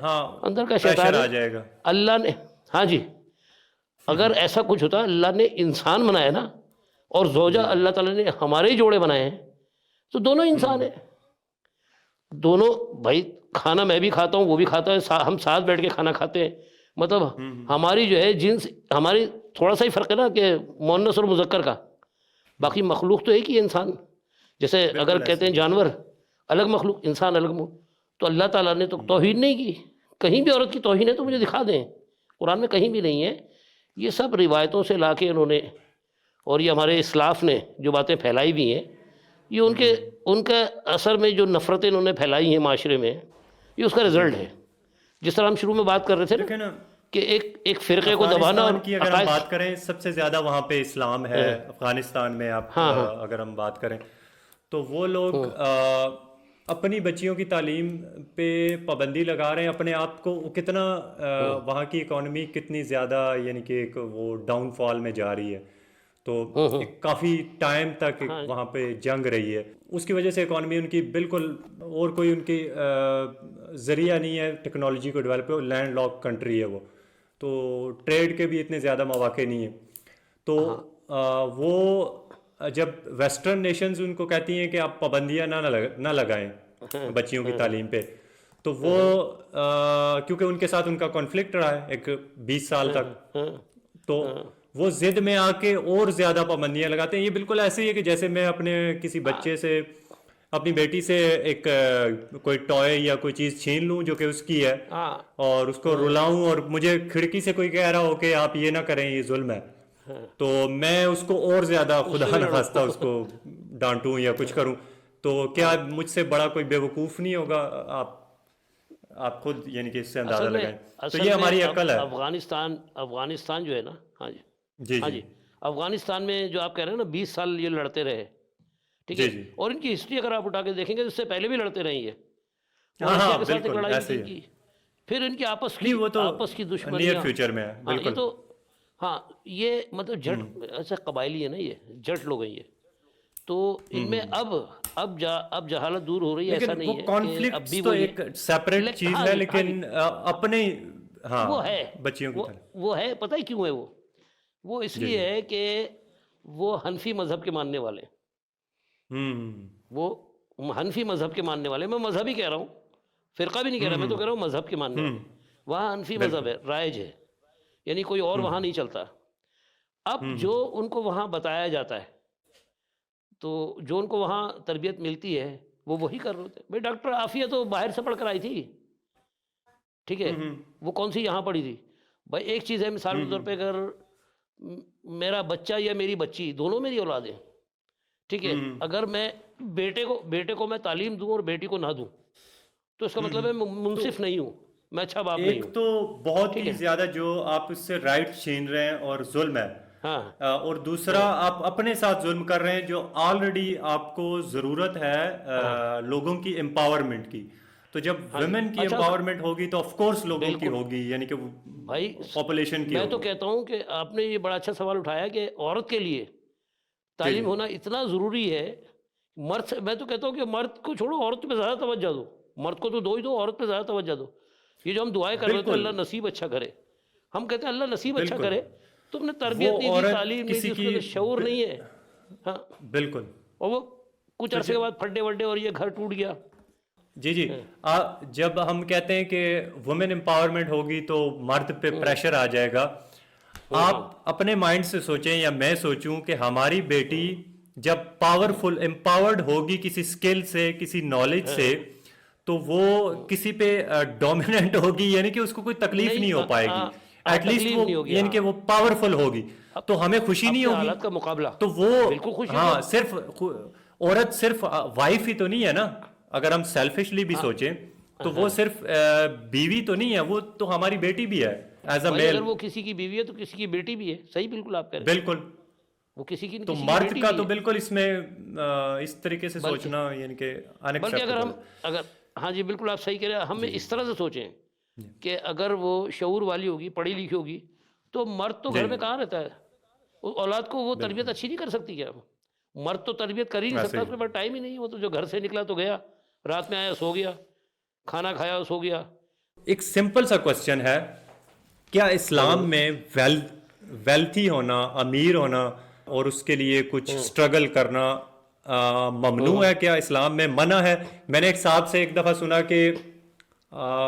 اندر کا شیطان آ جائے گا۔ اللہ نے، ہاں جی، اگر ایسا کچھ ہوتا، اللہ نے انسان بنایا نا، اور زوجہ اللہ تعالیٰ نے ہمارے ہی جوڑے بنائے ہیں، تو دونوں انسان ہیں، دونوں بھائی، کھانا میں بھی کھاتا ہوں وہ بھی کھاتا ہے، ہم ساتھ بیٹھ کے کھانا کھاتے ہیں، مطلب ہماری جو ہے جنس، ہماری تھوڑا سا ہی فرق ہے نا کہ مؤنث اور مذکر کا، باقی مخلوق تو ایک ہی انسان۔ جیسے اگر کہتے ہیں جانور الگ مخلوق، انسان الگ مخلوق، تو اللہ تعالیٰ نے تو توہین نہیں کی، کہیں بھی عورت کی توہین ہے تو مجھے دکھا دیں، قرآن میں کہیں بھی نہیں ہے۔ یہ سب روایتوں سے لا کے انہوں نے، اور یہ ہمارے اسلاف نے جو باتیں پھیلائی بھی ہیں، یہ ان کے اثر میں جو نفرتیں انہوں نے پھیلائی ہیں معاشرے میں، یہ اس کا رزلٹ ہے۔ جس طرح ہم شروع میں بات کر رہے تھے نا کہ ایک فرقے کو دبانا. اور افغانستان کی اگر ہم بات کریں سب سے زیادہ وہاں پہ اسلام ہے افغانستان میں. آپ اگر ہم بات کریں تو وہ لوگ اپنی بچیوں کی تعلیم پہ پابندی لگا رہے ہیں. اپنے آپ کو کتنا وہاں کی اکانومی کتنی زیادہ یعنی کہ ایک وہ ڈاؤن فال میں جا رہی ہے. تو ایک کافی ٹائم تک وہاں پہ جنگ رہی ہے. اس کی وجہ سے اکانومی ان کی بالکل اور کوئی ان کی ذریعہ نہیں ہے ٹیکنالوجی کو ڈیولپ. لینڈ لاک کنٹری ہے وہ, تو ٹریڈ کے بھی اتنے زیادہ مواقع نہیں ہیں. تو وہ جب ویسٹرن نیشنز ان کو کہتی ہیں کہ آپ پابندیاں نہ لگائیں بچیوں کی تعلیم پہ, تو وہ کیونکہ ان کے ساتھ ان کا کانفلکٹ رہا ہے ایک 20 سال تک, تو وہ ضد میں آ کے اور زیادہ پابندیاں لگاتے ہیں. یہ بالکل ایسے ہی ہے کہ جیسے میں اپنے کسی بچے سے, اپنی بیٹی سے ایک کوئی ٹوائے یا کوئی چیز چھین لوں جو کہ اس کی ہے اور اس کو رلاؤں, اور مجھے کھڑکی سے کوئی کہہ رہا ہو کہ آپ یہ نہ کریں یہ ظلم ہے, تو میں اس کو اور زیادہ خدا نخواستہ اس کو ڈانٹوں یا کچھ کروں. تو کیا مجھ سے بڑا کوئی بیوقوف نہیں ہوگا؟ آپ خود یعنی کہ اس سے اندازہ لگائیں. تو یہ ہماری عقل ہے. افغانستان جو ہے نا, ہاں جی افغانستان میں جو آپ کہہ رہے ہیں نا 20 سال یہ لڑتے رہے, ٹھیک ہے, اور ان کی ہسٹری اگر آپ اٹھا کے دیکھیں گے اس سے پہلے بھی لڑتے رہے ہیں. رشیا کے ساتھ ایک لڑائی ہوئی تھی, پھر ان کی آپس کی دشمنیاں فیوچر میں یہ تو یہ مطلب جٹ ایسا قبائلی ہے نا, یہ جٹ لوگ ہیں یہ. تو ان میں اب جہالت دور ہو رہی ہے, ایسا نہیں ہے. کانفلکٹ تو ایک سیپریٹ چیز ہے, لیکن اپنے وہ ہے بچیوں کی وہ ہے. پتہ ہے کیوں ہے وہ اس لیے ہے کہ وہ حنفی مذہب کے ماننے والے, وہ حنفی مذہب کے ماننے والے. میں مذہب ہی کہہ رہا ہوں, فرقہ بھی نہیں کہہ رہا, میں تو کہہ رہا ہوں مذہب کے ماننے والے. وہاں حنفی مذہب ہے, رائج ہے, یعنی کوئی اور وہاں نہیں چلتا. اب جو ان کو وہاں بتایا جاتا ہے, تو جو ان کو وہاں تربیت ملتی ہے وہ وہی کر رہے ہوتے ہیں. بھائی ڈاکٹر عافیہ تو باہر سے پڑھ کر آئی تھی, ٹھیک ہے, وہ کون سی یہاں پڑھی تھی. بھائی ایک چیز ہے, مثال کے طور پہ اگر میرا بچہ یا میری بچی دونوں میری اولاد ہیں, ٹھیک ہے, اگر میں بیٹے کو میں تعلیم دوں اور بیٹی کو نہ دوں تو اس کا مطلب ہے میں منصف نہیں ہوں, میں اچھا باپ نہیں ہوں. ایک تو بہت ہی زیادہ جو آپ اس سے رائٹ چھین رہے ہیں اور ظلم ہے, اور دوسرا آپ اپنے ساتھ ظلم کر رہے ہیں جو آلریڈی آپ کو ضرورت ہے لوگوں کی امپاورمنٹ کی. تو جب ویمن کی امپاورمنٹ ہوگی تو آف کورس لوگوں کی ہوگی, یعنی کہ بھائی پاپولیشن کی. میں تو کہتا ہوں کہ آپ نے یہ بڑا اچھا سوال اٹھایا کہ عورت کے لیے تعلیم ہونا اتنا ضروری ہے. مرد میں تو کہتا ہوں کہ مرد کو چھوڑو, عورت پہ زیادہ توجہ دو. مرد کو تو دو ہی دو, عورت پہ زیادہ توجہ دو. یہ جو ہم دعائیں کر رہے تھے اللہ نصیب اچھا کرے, ہم کہتے ہیں اللہ نصیب اچھا کرے. تم نے تربیت نہیں دی, تعلیم نہیں دی, اس کو شعور نہیں ہے. ہاں بالکل. اور وہ کچھ عرصے کے بعد پھڈے وڈے اور یہ گھر ٹوٹ گیا. جی جب ہم کہتے ہیں کہ وومن امپاورمنٹ ہوگی تو مرد پہ پریشر آ جائے گا. آپ اپنے مائنڈ سے سوچیں یا میں سوچوں کہ ہماری بیٹی جب پاورفل امپاورڈ ہوگی کسی سکل سے, کسی نالج سے, تو وہ کسی پہ ڈومیننٹ ہوگی, یعنی کہ اس کو کوئی تکلیف نہیں ہو پائے گی. ایٹ لیسٹ وہ یعنی کہ وہ پاورفل ہوگی, تو ہمیں خوشی نہیں ہوگی کا مقابلہ. تو وہ صرف عورت صرف وائف ہی تو نہیں ہے نا. اگر ہم سیلفشلی بھی سوچیں تو وہ صرف بیوی تو نہیں ہے, وہ تو ہماری بیٹی بھی ہے ایز اے میل. اگر وہ کسی کی بیوی ہے تو کسی کی بیٹی بھی ہے. صحیح, بالکل آپ کہہ رہے ہیں. بالکل. وہ کسی کی تو مرد کا تو بالکل اس میں اس طریقے سے سوچنا یعنی کہ بلکہ اگر ہاں جی بالکل آپ صحیح کہہ رہے ہیں. ہم اس طرح سے سوچیں کہ اگر وہ شعور والی ہوگی, پڑھی لکھی ہوگی, تو مرد تو گھر میں کہاں رہتا ہے. اولاد کو وہ تربیت اچھی نہیں کر سکتی کیا؟ مرد تو تربیت کر ہی نہیں سکتا, اس کے پاس ٹائم ہی نہیں. وہ تو جو گھر سے نکلا تو گیا, رات میں آیا سو گیا, کھانا کھایا سو گیا. ایک سمپل سا کوسچن ہے, کیا اسلام میں ویلتھی ہونا, امیر ہونا اور اس کے لیے کچھ اسٹرگل کرنا ممنوع ہے؟ کیا اسلام میں منع ہے؟ میں نے ایک صاحب سے ایک دفعہ سنا کہ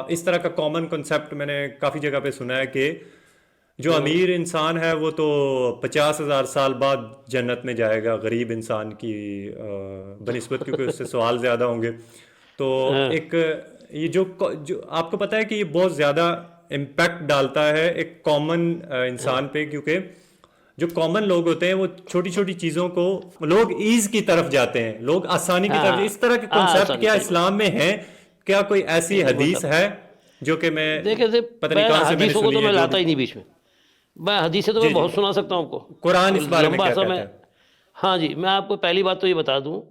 اس طرح کا کامن کنسیپٹ میں نے کافی جگہ پہ سنا ہے کہ جو امیر انسان ہے وہ تو 50,000 سال بعد جنت میں جائے گا غریب انسان کی بنسبت, کیونکہ اس سے سوال زیادہ ہوں گے. تو ایک یہ جو آپ کو پتہ ہے کہ یہ بہت زیادہ امپیکٹ ڈالتا ہے ایک کامن انسان پہ, کیونکہ جو کامن لوگ ہوتے ہیں وہ چھوٹی چھوٹی چیزوں کو لوگ ایز کی طرف جاتے ہیں, لوگ آسانی کی طرف. اس طرح کے کنسیپٹ کیا اسلام میں ہیں؟ کیا کوئی ایسی حدیث ہے جو کہ میں دیکھیں پتہ نہیں کہاں سے میں نے حدیثوں کو تو سنی میں ہے، لاتا ہی نہیں بیچ میں حدیثیں تو میں بہت سنا سکتا ہوں آپ کو، قرآن اس بارے میں لمبا کیا عرصہ کہتا میں. ہے؟ ہاں جی، میں آپ کو پہلی بات تو یہ بتا دوں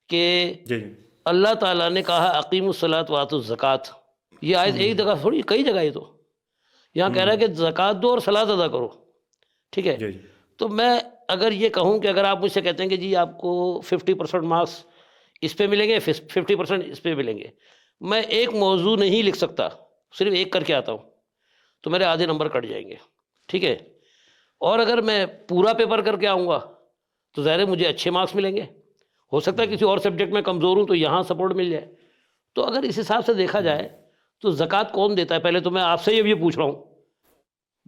کہ جی اللہ تعالیٰ نے کہا اقیم الصلاۃ وآتوا الزکوٰۃ. یہ آیت ایک جگہ تھوڑی، کئی جگہ. یہ تو یہاں کہہ رہا ہے کہ زکوٰۃ دو اور صلاۃ ادا کرو. ٹھیک ہے، جی تو میں اگر یہ کہوں کہ اگر آپ مجھ سے کہتے ہیں کہ جی آپ کو 50% مارکس اس پہ ملیں گے، 50% اس پہ ملیں گے، میں ایک موضوع نہیں لکھ سکتا، صرف ایک کر کے آتا ہوں تو میرے آدھے نمبر کٹ جائیں گے. ٹھیک ہے، اور اگر میں پورا پیپر کر کے آؤں گا تو ظاہر ہے مجھے اچھے مارکس ملیں گے. ہو سکتا ہے کسی اور سبجیکٹ میں کمزور ہوں تو یہاں سپورٹ مل جائے. تو اگر اس حساب سے دیکھا جائے تو زکوٰۃ کون دیتا ہے؟ پہلے تو میں آپ سے یہ پوچھ رہا ہوں،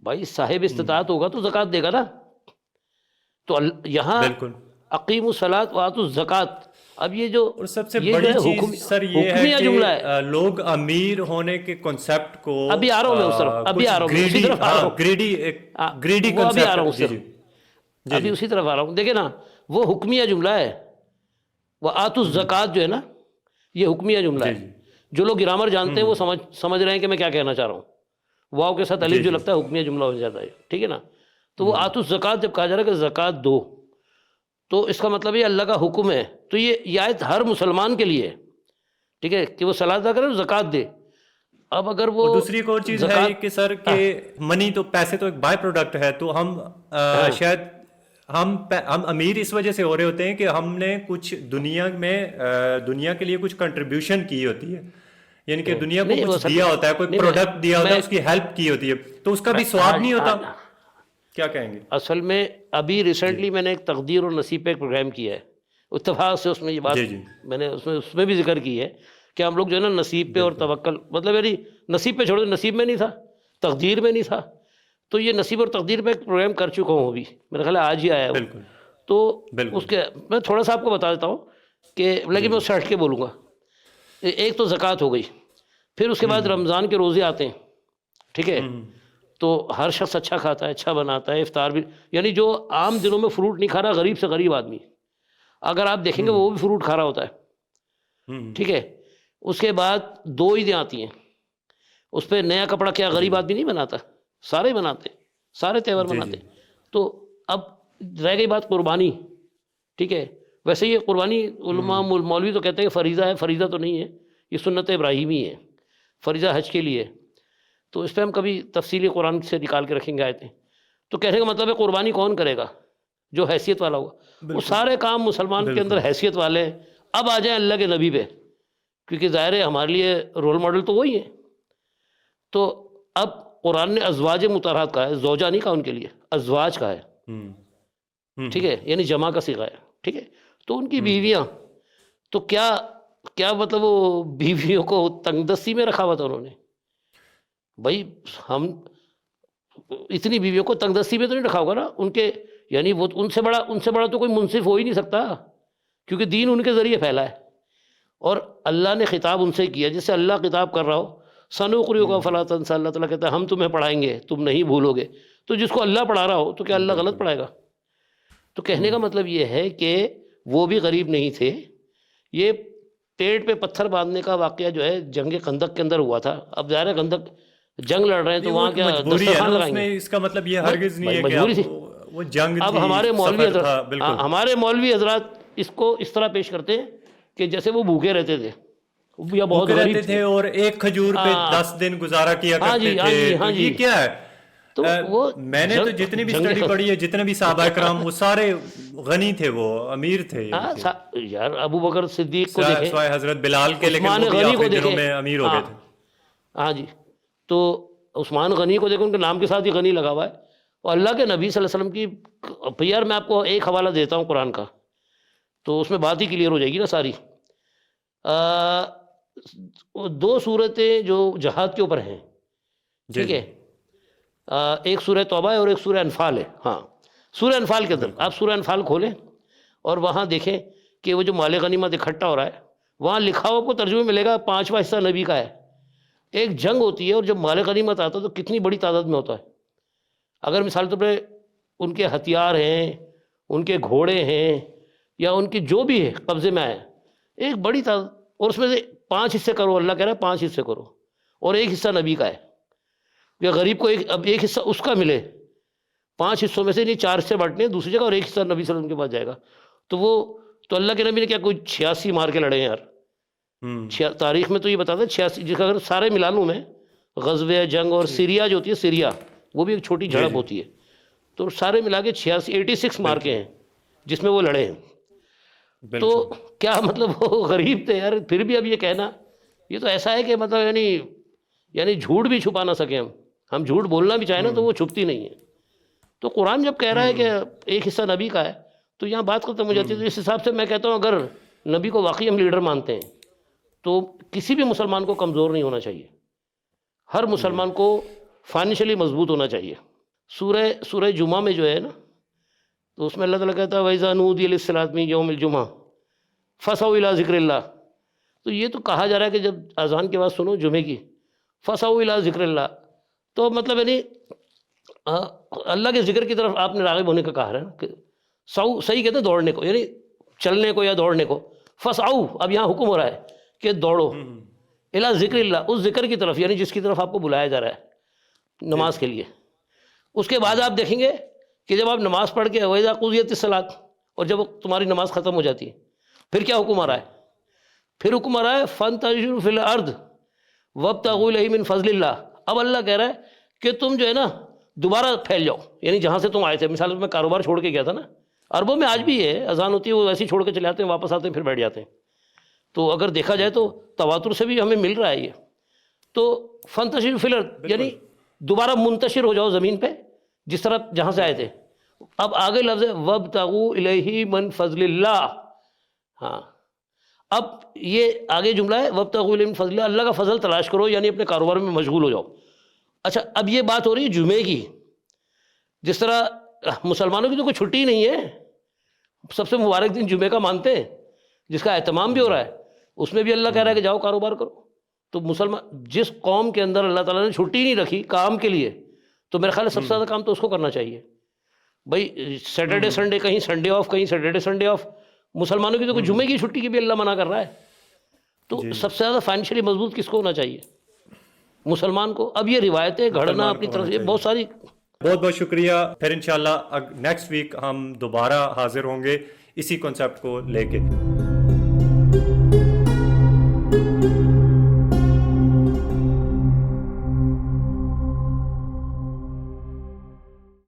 بھائی صاحب استطاعت ہوگا تو زکوٰۃ دے گا نا. تو یہاں بالکل. اقیم الصلاۃ وآتوا الزکوٰۃ. اب یہ جو اور سب سے جو بڑی ہے چیز سر یہ ہے حکمیہ جملہ ہے. کہ لوگ امیر ہونے کے کنسپٹ کو ابھی آ رہا ہوں میں اس طرف، ابھی کچھ آ رہا ہوں، اسی گریڈی، طرف آ رہا ہوں. گریڈی وہ ابھی آ رہا ہوں کنسپٹ. اس جی طرف، جی ابھی اسی طرف آ رہا ہوں. دیکھیں نا، وہ حکمیہ جملہ ہے. وآتوا الزکوٰۃ جو ہے نا، یہ حکمیہ جملہ جی ہے. جو لوگ گرامر جانتے ہیں وہ سمجھ رہے ہیں کہ میں کیا کہنا چاہ رہا ہوں. واو کے ساتھ الف جو لگتا ہے حکمیہ جملہ ہو جاتا ہے. ٹھیک ہے نا. تو وہ آتوا الزکوٰۃ جب کہا جا رہا ہے کہ زکوٰۃ دو، تو اس کا مطلب یہ اللہ کا حکم ہے. تو یہ آیت ہر مسلمان کے لیے ہے. ٹھیک ہے، کہ وہ صلاۃ ادا کرے، زکوٰۃ دے. اب اگر وہ دوسری ایک اور چیز ہے کہ سر کہ منی تو پیسے تو ایک بائی پروڈکٹ ہے، تو ہم شاید ہم امیر اس وجہ سے ہو رہے ہوتے ہیں کہ ہم نے کچھ دنیا کے لیے کچھ کنٹریبیوشن کی ہوتی ہے، یعنی کہ دنیا کو کچھ دیا ہوتا ہے، کوئی پروڈکٹ دیا ہوتا ہے، اس کی ہیلپ کی ہوتی ہے، تو اس کا بھی ثواب نہیں ہوتا. کیا کہیں گے؟ اصل میں ابھی ریسنٹلی میں نے ایک تقدیر اور نصیب پہ ایک پروگرام کیا ہے. اتفاق سے اس میں یہ بات میں نے اس میں بھی ذکر کی ہے کہ ہم لوگ جو ہے نا نصیب پہ اور توکل، مطلب یعنی نصیب پہ چھوڑو، نصیب میں نہیں تھا، تقدیر میں نہیں تھا. تو یہ نصیب اور تقدیر پہ ایک پروگرام کر چکا ہوں ابھی، میرا خیال ہے آج ہی آیا ہوں. تو اس کے میں تھوڑا سا آپ کو بتا دیتا ہوں کہ لیکن میں اس سے ہٹ کے بولوں گا. ایک تو زکوٰۃ ہو گئی، پھر اس کے بعد رمضان کے روزے آتے ہیں. ٹھیک ہے، تو ہر شخص اچھا کھاتا ہے، اچھا بناتا ہے، افطار بھی، یعنی جو عام دنوں میں فروٹ نہیں کھا رہا، غریب سے غریب آدمی اگر آپ دیکھیں گے وہ بھی فروٹ کھا رہا ہوتا ہے. ٹھیک ہے، اس کے بعد 2 عیدیں آتی ہیں، اس پہ نیا کپڑا کیا غریب آدمی نہیں بناتا؟ سارے بناتے، سارے تہوار مناتے. تو اب رہ گئی بات قربانی. ٹھیک ہے، ویسے یہ قربانی علماء مولوی تو کہتے ہیں کہ فریضہ ہے، فریضہ تو نہیں ہے، یہ سنت ابراہیمی ہے، فریضہ حج کے لیے. تو اس پہ ہم کبھی تفصیلی قرآن سے نکال کے رکھیں گے آیتیں. تو کہنے کا مطلب ہے قربانی کون کرے گا؟ جو حیثیت والا ہوگا. وہ سارے کام مسلمان کے اندر حیثیت والے ہیں. اب آ جائیں اللہ کے نبی پہ، کیونکہ ظاہر ہے ہمارے لیے رول ماڈل تو وہی ہے. تو اب قرآن نے ازواج مطہرات کہا ہے، زوجہ نہیں کہا ان کے لیے، ازواج کا ہے. ٹھیک ہے، یعنی جمع کا صیغہ ہے. ٹھیک ہے، تو ان کی بیویاں، تو کیا مطلب وہ بیویوں کو تنگ دستی میں رکھا ہوا تھا انہوں نے؟ بھائی ہم اتنی بیویوں کو تنگ دستی میں تو نہیں رکھا ہوگا نا. ان کے یعنی وہ ان سے بڑا تو کوئی منصف ہو ہی نہیں سکتا، کیونکہ دین ان کے ذریعے پھیلا ہے. اور اللہ نے خطاب ان سے کیا، جس سے اللہ خطاب کر رہا ہو، سنقرئک فلا تنسى، اللہ تعالیٰ کہتا ہے ہم تمہیں پڑھائیں گے، تم نہیں بھولو گے. تو جس کو اللہ پڑھا رہا ہو تو کیا اللہ غلط پڑھائے گا؟ تو کہنے کا مطلب یہ ہے کہ وہ بھی غریب نہیں تھے. یہ پیٹ پہ پتھر باندھنے کا واقعہ جو ہے جنگ خندق کے اندر ہوا تھا. اب ظاہر ہے خندق جنگ لڑ رہے ہیں تو وہاں کیا دسترخوان لگائیں گے؟ اس کا مطلب یہ ہرگز نہیں ہے مجبوری تھی. وہ جنگ اب تھی، ہمارے مولوی حضرات اس کو اس طرح پیش کرتے ہیں کہ جیسے وہ بھوکے رہتے تھے یا بہت غریب تھے اور ایک کھجور پہ 10 دن گزارا کیا کرتے تھے. یہ کیا ہے؟ میں نے تو جتنی بھی اسٹڈی پڑھی ہے، جتنے بھی صحابہ کرام، وہ سارے غنی تھے، وہ امیر تھے. یار ابو بکر صدیق کو دیکھیں، سوائے حضرت بلال کے، لیکن وہ بھی آخری دنوں میں امیر ہو گئے تھے. ہاں جی، تو عثمان غنی کو دیکھیں، ان کے نام کے ساتھ ہی غنی لگا ہوا ہے. اور اللہ کے نبی صلی اللہ علیہ وسلم کی، یار میں آپ کو ایک حوالہ دیتا ہوں قرآن کا، تو اس میں بات ہی کلیئر ہو جائے گی نا ساری. 2 صورتیں جو جہاد کے اوپر ہیں، ٹھیک ہے، ایک سورہ توبہ ہے اور ایک سورہ انفال ہے. ہاں، سورہ انفال کے اندر آپ سورہ انفال کھولیں اور وہاں دیکھیں کہ وہ جو مال غنیمت اکٹھا ہو رہا ہے، وہاں لکھا ہوا آپ کو ترجمے ملے گا 5واں حصہ نبی کا ہے. ایک جنگ ہوتی ہے اور جب مال غنیمت آتا ہے تو کتنی بڑی تعداد میں ہوتا ہے. اگر مثال طور پہ ان کے ہتھیار ہیں، ان کے گھوڑے ہیں، یا ان کی جو بھی ہے قبضے میں آئے، ایک بڑی تعداد، اور اس میں سے 5 حصے کرو. اللہ کہہ رہا ہے 5 حصے کرو. اور ایک حصہ نبی کا ہے. کہ غریب کو اب ایک حصہ اس کا ملے, 5 حصوں میں سے نہیں 4 حصے بانٹنے ہیں دوسری جگہ, اور ایک حصہ نبی صلی اللہ علیہ وسلم کے پاس جائے گا. تو اللہ کے نبی نے کیا کوئی 86 مار کے لڑے ہیں یار. تاریخ میں تو یہ بتاتا ہے 86, جس کا اگر سارے ملا لوں میں, غزوہ جنگ اور سیریا جو ہوتی ہے, سیریا وہ بھی ایک چھوٹی جھڑپ ہوتی ہے, تو سارے ملا کے 86 مار کے ہیں جس میں وہ لڑے ہیں. تو کیا مطلب وہ غریب تھے یار, پھر بھی اب یہ کہنا, یہ تو ایسا ہے کہ مطلب یعنی جھوٹ بھی چھپا نہ سکیں ہم جھوٹ بولنا بھی چاہیں نا تو وہ چھپتی نہیں ہے. تو قرآن جب کہہ رہا ہے کہ ایک حصہ نبی کا ہے تو یہاں بات ختم ہو جاتی ہے. تو اس حساب سے میں کہتا ہوں اگر نبی کو واقعی ہم لیڈر مانتے ہیں تو کسی بھی مسلمان کو کمزور نہیں ہونا چاہیے, ہر مسلمان کو فائنینشلی مضبوط ہونا چاہیے. سورہ جمعہ میں جو ہے نا, تو اس میں اللہ تعالیٰ کہتا ہے وَإِذَا نُودِيَ لِلصَّلَاةِ مِن يَوْمِ الْجُمْعَةِ فَاسْعَوْا إِلَىٰ ذِكْرِ اللَّهِ. تو یہ تو کہا جا رہا ہے کہ جب اذان کی آواز سنو جمعے کی, فَاسْعَوْا إِلَىٰ ذِكْرِ اللَّهِ, تو مطلب یعنی اللہ کے ذکر کی طرف آپ نے راغب ہونے کا کہا ہے کہ صحیح کہتے ہیں دوڑنے کو, یعنی چلنے کو یا دوڑنے کو. فَاسْعَوْا, اب یہاں حکم ہو رہا ہے کہ دوڑو, اِلَىٰ ذِكْرِ اللَّهِ, اس ذکر کی طرف, یعنی جس کی طرف آپ کو بلایا جا رہا ہے نماز کے لیے. اس کے بعد آپ دیکھیں گے کہ جب آپ نماز پڑھ کے وَإِذَا قُضِيَتِ الصَّلَاةُ, اور جب تمہاری نماز ختم ہو جاتی ہے, پھر کیا حکم آ رہا ہے؟ پھر حکم آ رہا ہے فَانْتَشِرُوا فِي الْأَرْضِ وَابْتَغُوا إِلَيْهِ مِنْ فَضْلِ اللَّهِ. اب اللہ کہہ رہا ہے کہ تم جو ہے نا دوبارہ پھیل جاؤ, یعنی جہاں سے تم آئے تھے. مثال میں کاروبار چھوڑ کے گیا تھا نا, عربوں میں آج بھی ہے, اذان ہوتی ہے وہ ایسے ہی چھوڑ کے چلے آتے ہیں, واپس آتے ہیں پھر بیٹھ جاتے ہیں. تو اگر دیکھا جائے تو تواتر سے بھی ہمیں مل رہا ہے یہ. تو فَانْتَشِرُوا فِي الْأَرْضِ یعنی دوبارہ منتشر ہو جاؤ زمین پہ جس طرح جہاں سے آئے تھے. اب آگے لفظ ہے وَابْتَغُوا إِلَيْهِ مِنْ فَضْلِ اللَّهِ. ہاں, اب یہ آگے جملہ ہے وَابْتَغُوا إِلَيْهِ مِنْ فَضْلِ اللَّهِ, اللہ کا فضل تلاش کرو, یعنی اپنے کاروبار میں مشغول ہو جاؤ. اچھا, اب یہ بات ہو رہی ہے جمعے کی. جس طرح مسلمانوں کی تو کوئی چھٹی نہیں ہے, سب سے مبارک دن جمعے کا مانتے ہیں, جس کا اہتمام بھی ہو رہا ہے, اس میں بھی اللہ کہہ رہا ہے کہ جاؤ کاروبار کرو. تو مسلمان جس قوم کے اندر اللہ تعالیٰ نے چھٹی نہیں رکھی کام کے لیے, تو میرے خیال ہے سب سے زیادہ کام تو اس کو کرنا چاہیے. بھائی سیٹرڈے سنڈے کہیں سنڈے آف, کہیں سیٹرڈے سنڈے آف. مسلمانوں کی تو کوئی جمعے کی چھٹی کی بھی اللہ منع کر رہا ہے. تو سب سے زیادہ فائنینشلی مضبوط کس کو ہونا چاہیے؟ مسلمان کو. اب یہ روایتیں گھڑنا اپنی طرف سے بہت ساری. بہت بہت شکریہ. پھر انشاءاللہ نیکسٹ ویک ہم دوبارہ حاضر ہوں گے اسی کنسیپٹ کو لے کے.